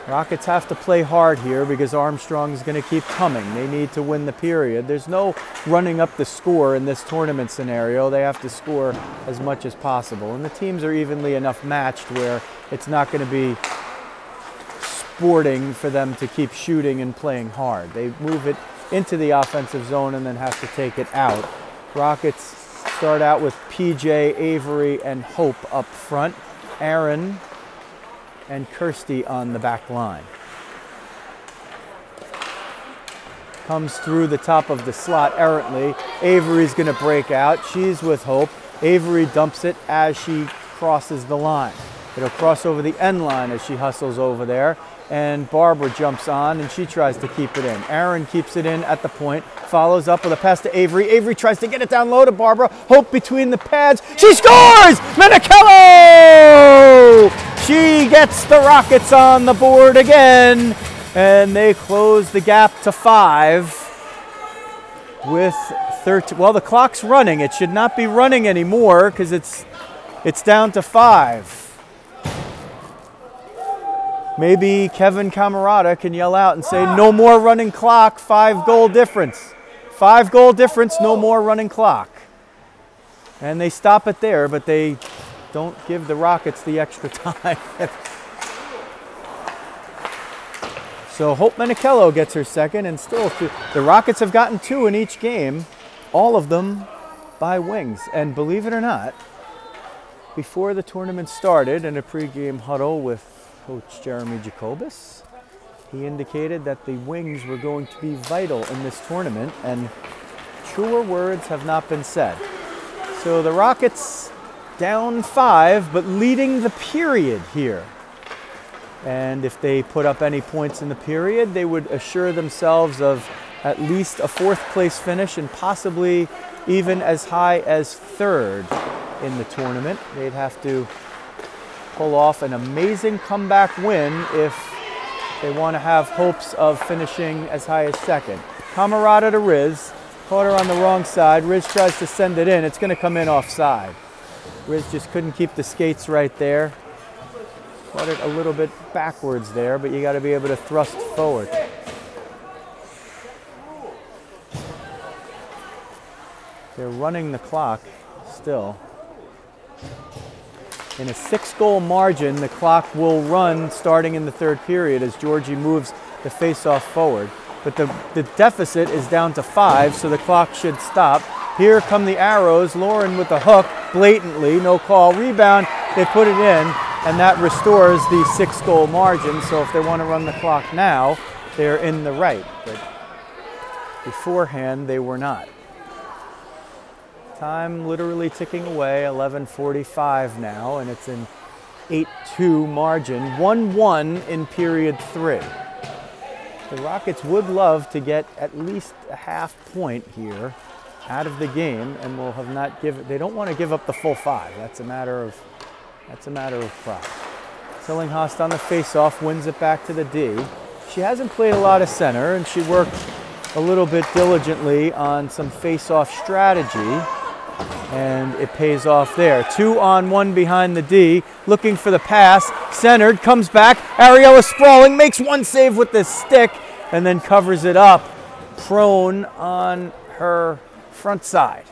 Rockets have to play hard here because Armstrong's going to keep coming. They need to win the period. There's no running up the score in this tournament scenario. They have to score as much as possible. And the teams are evenly enough matched where it's not going to be sporting for them to keep shooting and playing hard. They move it into the offensive zone and then have to take it out. Rockets start out with PJ, Avery, and Hope up front. Aaron and Kirsty on the back line. Comes through the top of the slot errantly. Avery's going to break out. She's with Hope. Avery dumps it as she crosses the line. It'll cross over the end line as she hustles over there. And Barbara jumps on and she tries to keep it in. Aaron keeps it in at the point. Follows up with a pass to Avery. Avery tries to get it down low to Barbara. Hope between the pads. She scores! Menichello! She gets the Rockets on the board again. And they close the gap to 5 with 13. Well, the clock's running. It should not be running anymore because it's down to 5. Maybe Kevin Camerata can yell out and say, no more running clock, 5-goal difference. 5-goal difference, no more running clock. And they stop it there, but they don't give the Rockets the extra time. So Hope Menichello gets her second, and still the Rockets have gotten 2 in each game, all of them by wings. And believe it or not, before the tournament started in a pregame huddle with Coach Jeremy Jacobus, he indicated that the wings were going to be vital in this tournament, and truer words have not been said. So the Rockets down 5, but leading the period here. And if they put up any points in the period, they would assure themselves of at least a 4th place finish and possibly even as high as 3rd in the tournament. They'd have to pull off an amazing comeback win if they want to have hopes of finishing as high as 2nd. Camerata to Riz. Caught her on the wrong side. Riz tries to send it in. It's going to come in offside. Riz just couldn't keep the skates right there. Caught it a little bit backwards there, but you got to be able to thrust forward. They're running the clock still. In a 6-goal margin, the clock will run starting in the 3rd period as Georgie moves the faceoff forward. But the deficit is down to 5, so the clock should stop. Here come the Arrows. Lauren with the hook, blatantly, no call. Rebound, they put it in, and that restores the 6-goal margin. So if they want to run the clock now, they're in the right. But beforehand, they were not. Time literally ticking away, 11:45 now, and it's in 8-2 margin, 1-1 in period 3. The Rockets would love to get at least a half point here out of the game, and will have not given. They don't want to give up the full 5. That's a matter of pride. Tillinghast on the face-off wins it back to the D. She hasn't played a lot of center, and she worked a little bit diligently on some face-off strategy, and it pays off there. 2-on-1 behind the D, looking for the pass, centered, comes back, Ariella sprawling, makes one save with the stick, and then covers it up, prone on her front side.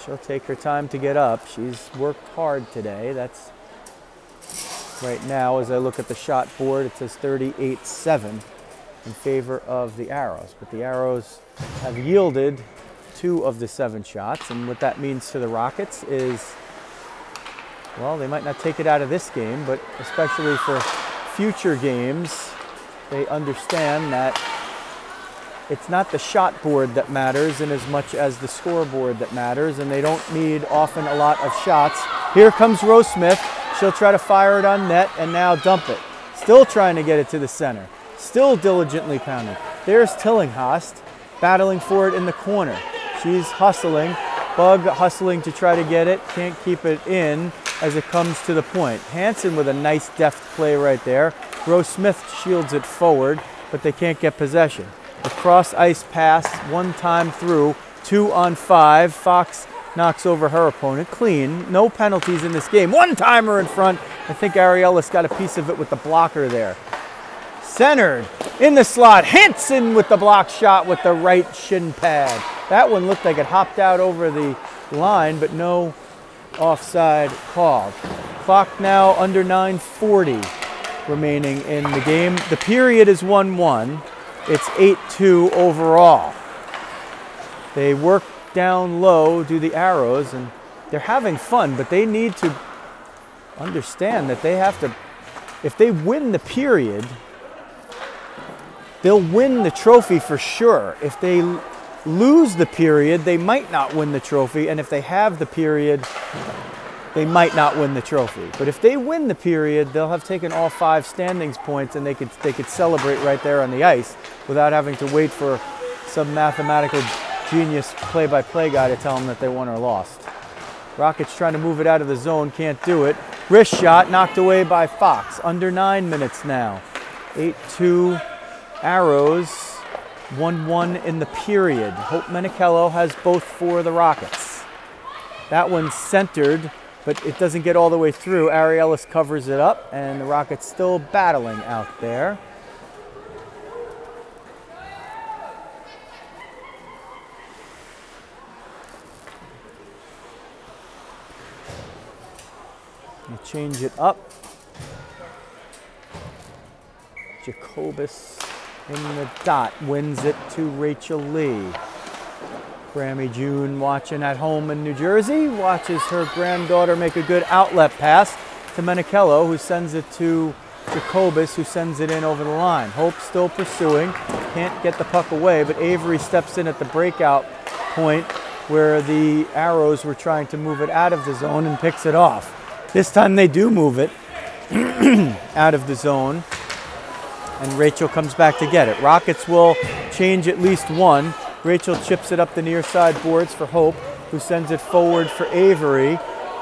She'll take her time to get up. She's worked hard today. That's right now, as I look at the shot board, it says 38-7 in favor of the Arrows, but the Arrows have yielded 2 of the 7 shots, and what that means to the Rockets is, well, they might not take it out of this game, but especially for future games, they understand that it's not the shot board that matters in as much as the scoreboard that matters, and they don't need often a lot of shots. Here comes Rose Smith. She'll try to fire it on net and now dump it. Still trying to get it to the center. Still diligently pounding. There's Tillinghast battling for it in the corner. She's hustling. Bug hustling to try to get it. Can't keep it in as it comes to the point. Hansen with a nice deft play right there. Rose Smith shields it forward, but they can't get possession. A cross ice pass, one time through, 2-on-5. Fox knocks over her opponent. Clean. No penalties in this game. One-timer in front. I think Ariella's got a piece of it with the blocker there. Centered in the slot. Hansen with the block shot with the right shin pad. That one looked like it hopped out over the line, but no offside called. Clock now under 9:40 remaining in the game. The period is 1-1. It's 8-2 overall. They work down low, do the Arrows, and they're having fun, but they need to understand that they have to, if they win the period, they'll win the trophy for sure. If they lose the period, they might not win the trophy, and if they have the period, they might not win the trophy. But if they win the period, they'll have taken all 5 standings points, and they could celebrate right there on the ice without having to wait for some mathematical genius play-by-play guy to tell them that they won or lost. Rockets trying to move it out of the zone, can't do it. Wrist shot knocked away by Fox. Under 9 minutes now. 8-2 Arrows, 1-1 in the period. Hope Menichello has both for the Rockets. That one's centered, but it doesn't get all the way through. Ariellis covers it up, and the Rockets still battling out there. You change it up. Jacobus in the dot wins it to Rachel Lee. Grammy June, watching at home in New Jersey, watches her granddaughter make a good outlet pass to Menichello, who sends it to Jacobus, who sends it in over the line. Hope still pursuing, can't get the puck away, but Avery steps in at the breakout point where the Arrows were trying to move it out of the zone and picks it off. This time they do move it out of the zone, and Rachel comes back to get it. Rockets will change at least one. Rachel chips it up the near side boards for Hope, who sends it forward for Avery.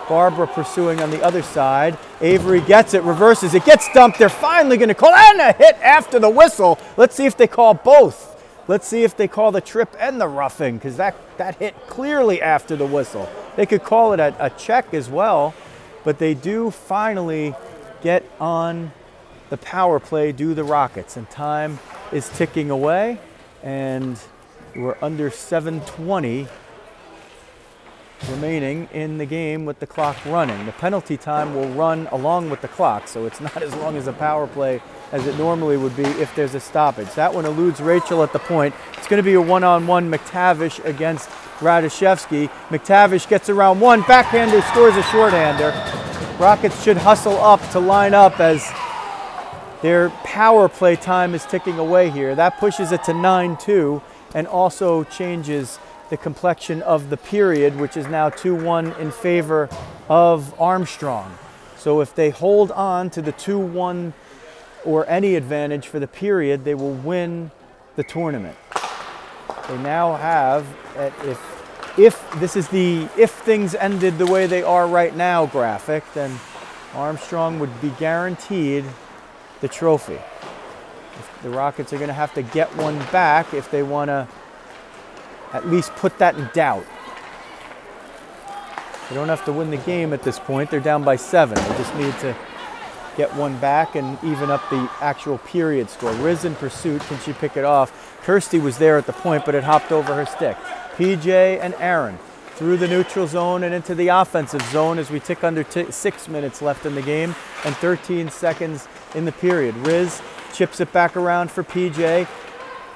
Barbara pursuing on the other side. Avery gets it, reverses it, gets dumped. They're finally going to call, and a hit after the whistle. Let's see if they call both. Let's see if they call the trip and the roughing, because that hit clearly after the whistle. They could call it a check as well, but they do finally get on the power play, do the Rockets, and time is ticking away, and we're under 7:20 remaining in the game with the clock running. The penalty time will run along with the clock, so it's not as long as a power play as it normally would be if there's a stoppage. That one eludes Rachel at the point. It's going to be a one-on-one McTavish against Radoshevsky. McTavish gets around one, backhander scores a shorthander. Rockets should hustle up to line up as their power play time is ticking away here. That pushes it to 9-2 and also changes the complexion of the period, which is now 2-1 in favor of Armstrong. So if they hold on to the 2-1 or any advantage for the period, they will win the tournament. They now have, if things ended the way they are right now graphic, then Armstrong would be guaranteed the trophy. The Rockets are going to have to get one back if they want to at least put that in doubt. They don't have to win the game at this point. They're down by 7. They just need to get one back and even up the actual period score. Riz in pursuit. Can she pick it off? Kirsty was there at the point, but it hopped over her stick. PJ and Aaron through the neutral zone and into the offensive zone as we tick under 6 minutes left in the game and 13 seconds in the period. Riz chips it back around for PJ.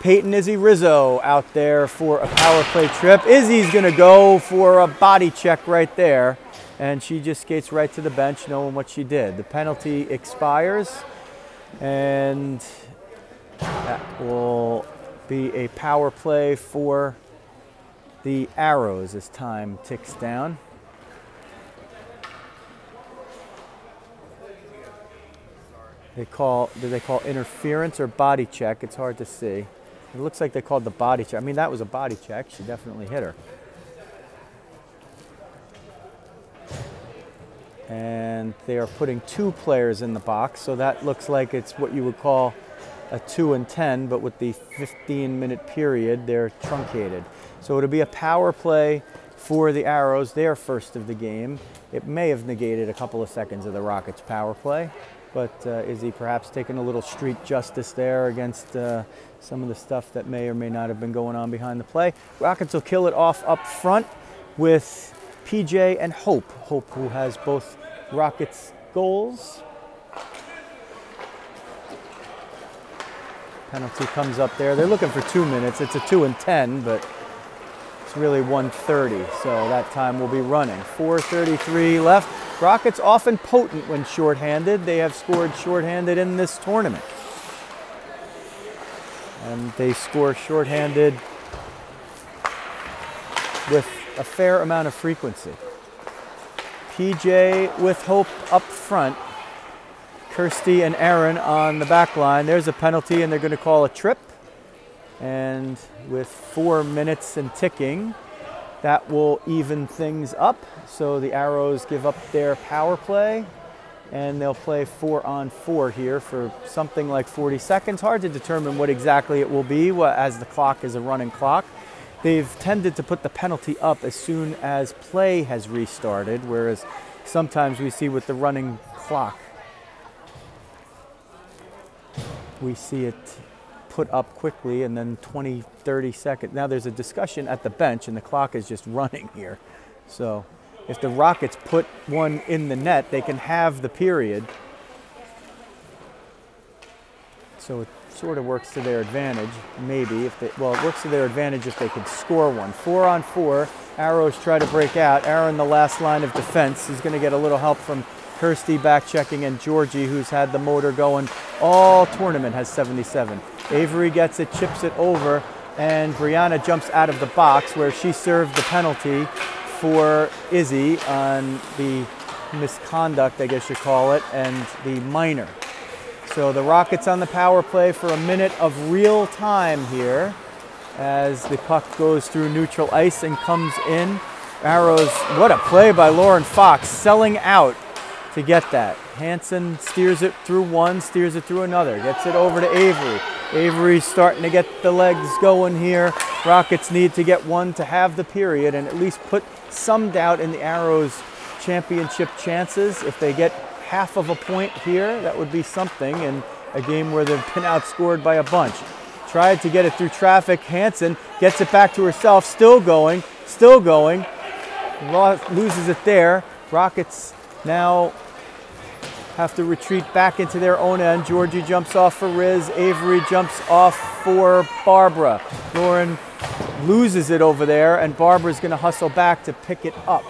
Peyton Izzy Rizzo out there for a power play trip. Izzy's going to go for a body check right there, and she just skates right to the bench knowing what she did. The penalty expires, and that will be a power play for the Arrows as time ticks down. Do they call interference or body check? It's hard to see. It looks like they called the body check. I mean, that was a body check. She definitely hit her. And they are putting 2 players in the box, so that looks like it's what you would call a 2 and 10, but with the 15-minute period, they're truncated. So it'll be a power play for the Arrows, their first of the game. It may have negated a couple of seconds of the Rockets' power play, but Izzy perhaps taking a little street justice there against some of the stuff that may or may not have been going on behind the play. Rockets will kill it off up front with PJ and Hope. Hope, who has both Rockets goals. Penalty comes up there. They're looking for 2 minutes. It's a 2 and 10, but it's really 1:30, so that time will be running. 4:33 left. Rockets often potent when shorthanded. They have scored shorthanded in this tournament. And they score shorthanded with a fair amount of frequency. PJ with Hope up front. Kirsty and Aaron on the back line. There's a penalty, and they're going to call a trip. And with 4 minutes and ticking, that will even things up. So the Arrows give up their power play, and they'll play 4-on-4 here for something like 40 seconds. Hard to determine what exactly it will be as the clock is a running clock. They've tended to put the penalty up as soon as play has restarted, whereas sometimes we see with the running clock, we see it put up quickly and then 20, 30 seconds. Now there's a discussion at the bench and the clock is just running here. So if the Rockets put one in the net, they can have the period. So it sort of works to their advantage, maybe. It works to their advantage if they could score one. 4-on-4, Arrows try to break out. Aaron, the last line of defense, is going to get a little help from Kirsty back checking, and Georgie, who's had the motor going all tournament, has 77. Avery gets it, chips it over, and Brianna jumps out of the box where she served the penalty for Izzy on the misconduct, I guess you call it, and the minor. So the Rockets on the power play for a minute of real time here as the puck goes through neutral ice and comes in. Arrows, what a play by Lauren Fox, selling out to get that. Hansen steers it through one, steers it through another, gets it over to Avery. Avery's starting to get the legs going here. Rockets need to get one to have the period and at least put some doubt in the Arrows' championship chances. If they get half of a point here, that would be something in a game where they've been outscored by a bunch. Tried to get it through traffic. Hansen gets it back to herself, still going. Loses it there. Rockets now have to retreat back into their own end. Georgie jumps off for Riz. Avery jumps off for Barbara. Lauren loses it over there, and Barbara's going to hustle back to pick it up.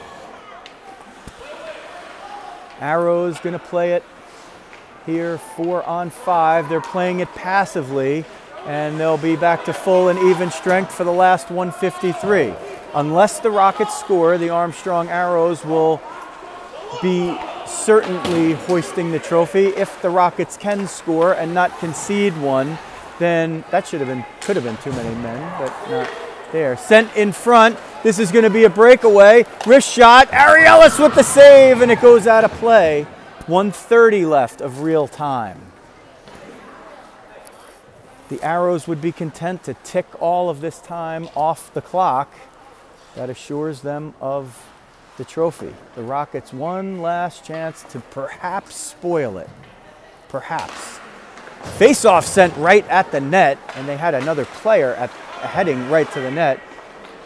Arrows going to play it here 4-on-5. They're playing it passively, and they'll be back to full and even strength for the last 153. Unless the Rockets score, the Armstrong Arrows will be certainly hoisting the trophy. If the Rockets can score and not concede one, then that could have been too many men, but not there. Sent in front. This is going to be a breakaway. Wrist shot. Ariellis with the save, and it goes out of play. 1:30 left of real time. The Arrows would be content to tick all of this time off the clock. That assures them of the trophy. The Rockets one last chance to perhaps spoil it. Perhaps. Face-off sent right at the net, and they had another player heading right to the net,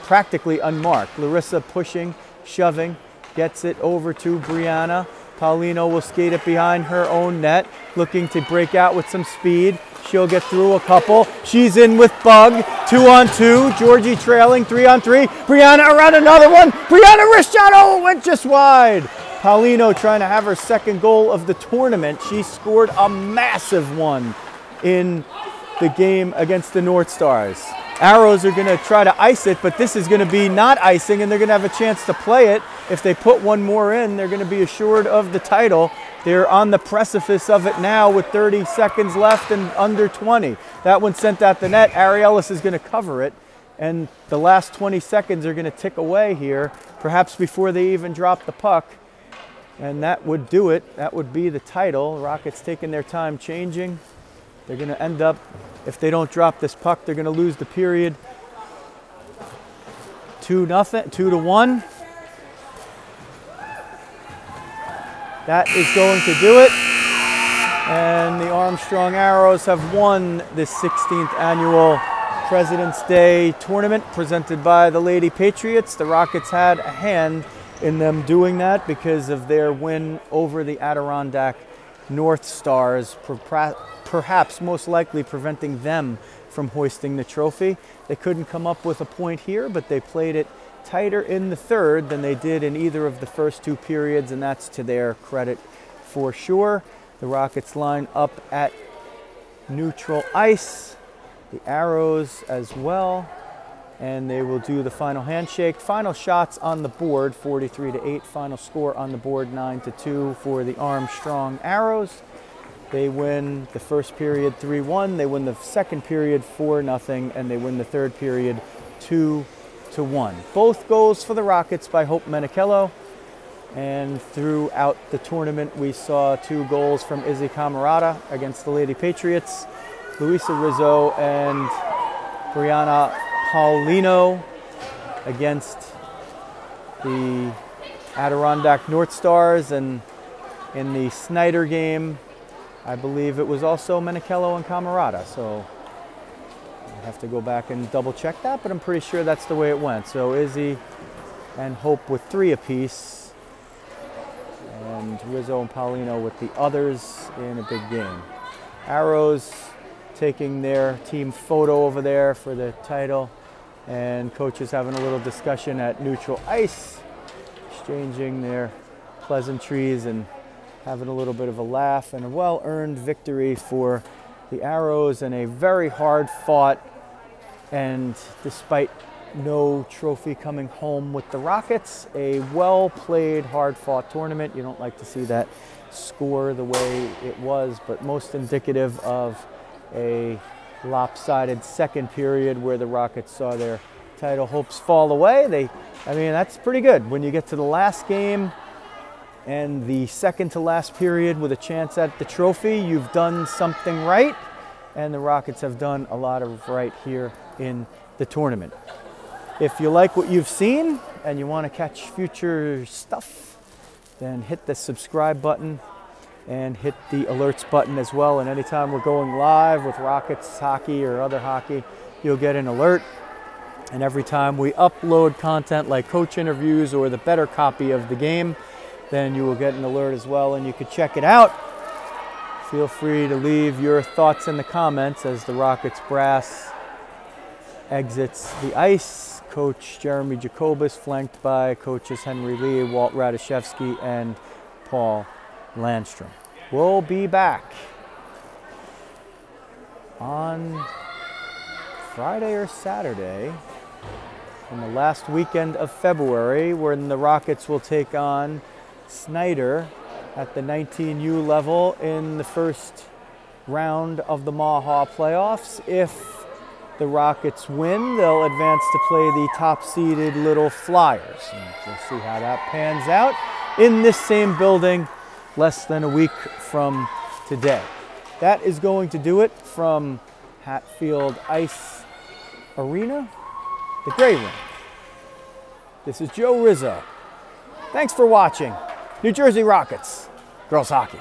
practically unmarked. Larissa pushing, shoving, gets it over to Brianna. Paulino will skate it behind her own net, looking to break out with some speed. She'll get through a couple. She's in with Bug. 2-on-2. Georgie trailing. 3-on-3. Brianna around another one. Brianna wrist shot. Oh, it went just wide. Paulino trying to have her second goal of the tournament. She scored a massive one in the game against the North Stars. Arrows are going to try to ice it, but this is going to be not icing, and they're going to have a chance to play it. If they put one more in, they're going to be assured of the title. They're on the precipice of it now with 30 seconds left and under 20. That one sent at the net. Ariellis is going to cover it, and the last 20 seconds are going to tick away here, perhaps before they even drop the puck. And that would do it. That would be the title. The Rockets taking their time changing. They're going to end up, if they don't drop this puck, they're going to lose the period 2-0, 2-1. That is going to do it. And the Armstrong Arrows have won the 16th annual President's Day tournament presented by the Lady Patriots. The Rockets had a hand in them doing that because of their win over the Adirondack North Stars, perhaps most likely preventing them from hoisting the trophy. They couldn't come up with a point here, but they played it tighter in the third than they did in either of the first two periods, and that's to their credit for sure. The Rockets line up at neutral ice, the Arrows as well, and they will do the final handshake. Final shots on the board, 43-8. Final score on the board, 9-2 for the Armstrong Arrows. They win the first period 3-1. They win the second period 4-0, and they win the third period 2-1. Both goals for the Rockets by Hope Menichello. And throughout the tournament, we saw 2 goals from Izzy Camarata against the Lady Patriots. Luisa Rizzo and Brianna Paulino against the Adirondack North Stars. And in the Snyder game, I believe it was also Menichello and Camarata. So I have to go back and double check that, but I'm pretty sure that's the way it went. So Izzy and Hope with 3 apiece, and Rizzo and Paulino with the others in a big game. Arrows taking their team photo over there for the title, and coaches having a little discussion at neutral ice, exchanging their pleasantries and having a little bit of a laugh, and a well-earned victory for the Arrows, and a very hard-fought, and despite no trophy coming home with the Rockets, a well-played, hard-fought tournament. You don't like to see that score the way it was, but most indicative of a lopsided second period where the Rockets saw their title hopes fall away. I mean, that's pretty good. When you get to the last game and the second to last period with a chance at the trophy, you've done something right, and the Rockets have done a lot of right here in the tournament. If you like what you've seen and you want to catch future stuff, then hit the subscribe button and hit the alerts button as well. And anytime we're going live with Rockets hockey or other hockey, you'll get an alert. And every time we upload content like coach interviews or the better copy of the game, then you will get an alert as well, and you can check it out. Feel free to leave your thoughts in the comments as the Rockets brass exits the ice. Coach Jeremy Jacobus, flanked by coaches Henry Lee, Walt Radishevsky, and Paul Landstrom. We'll be back on Friday or Saturday in the last weekend of February, when the Rockets will take on Snyder at the 19U level in the first round of the Maha playoffs. If the Rockets win, they'll advance to play the top-seeded Little Flyers. And we'll see how that pans out in this same building less than a week from today. That is going to do it from Hatfield Ice Arena, the Grey Room. This is Joe Rizzo. Thanks for watching. New Jersey Rockets, girls hockey.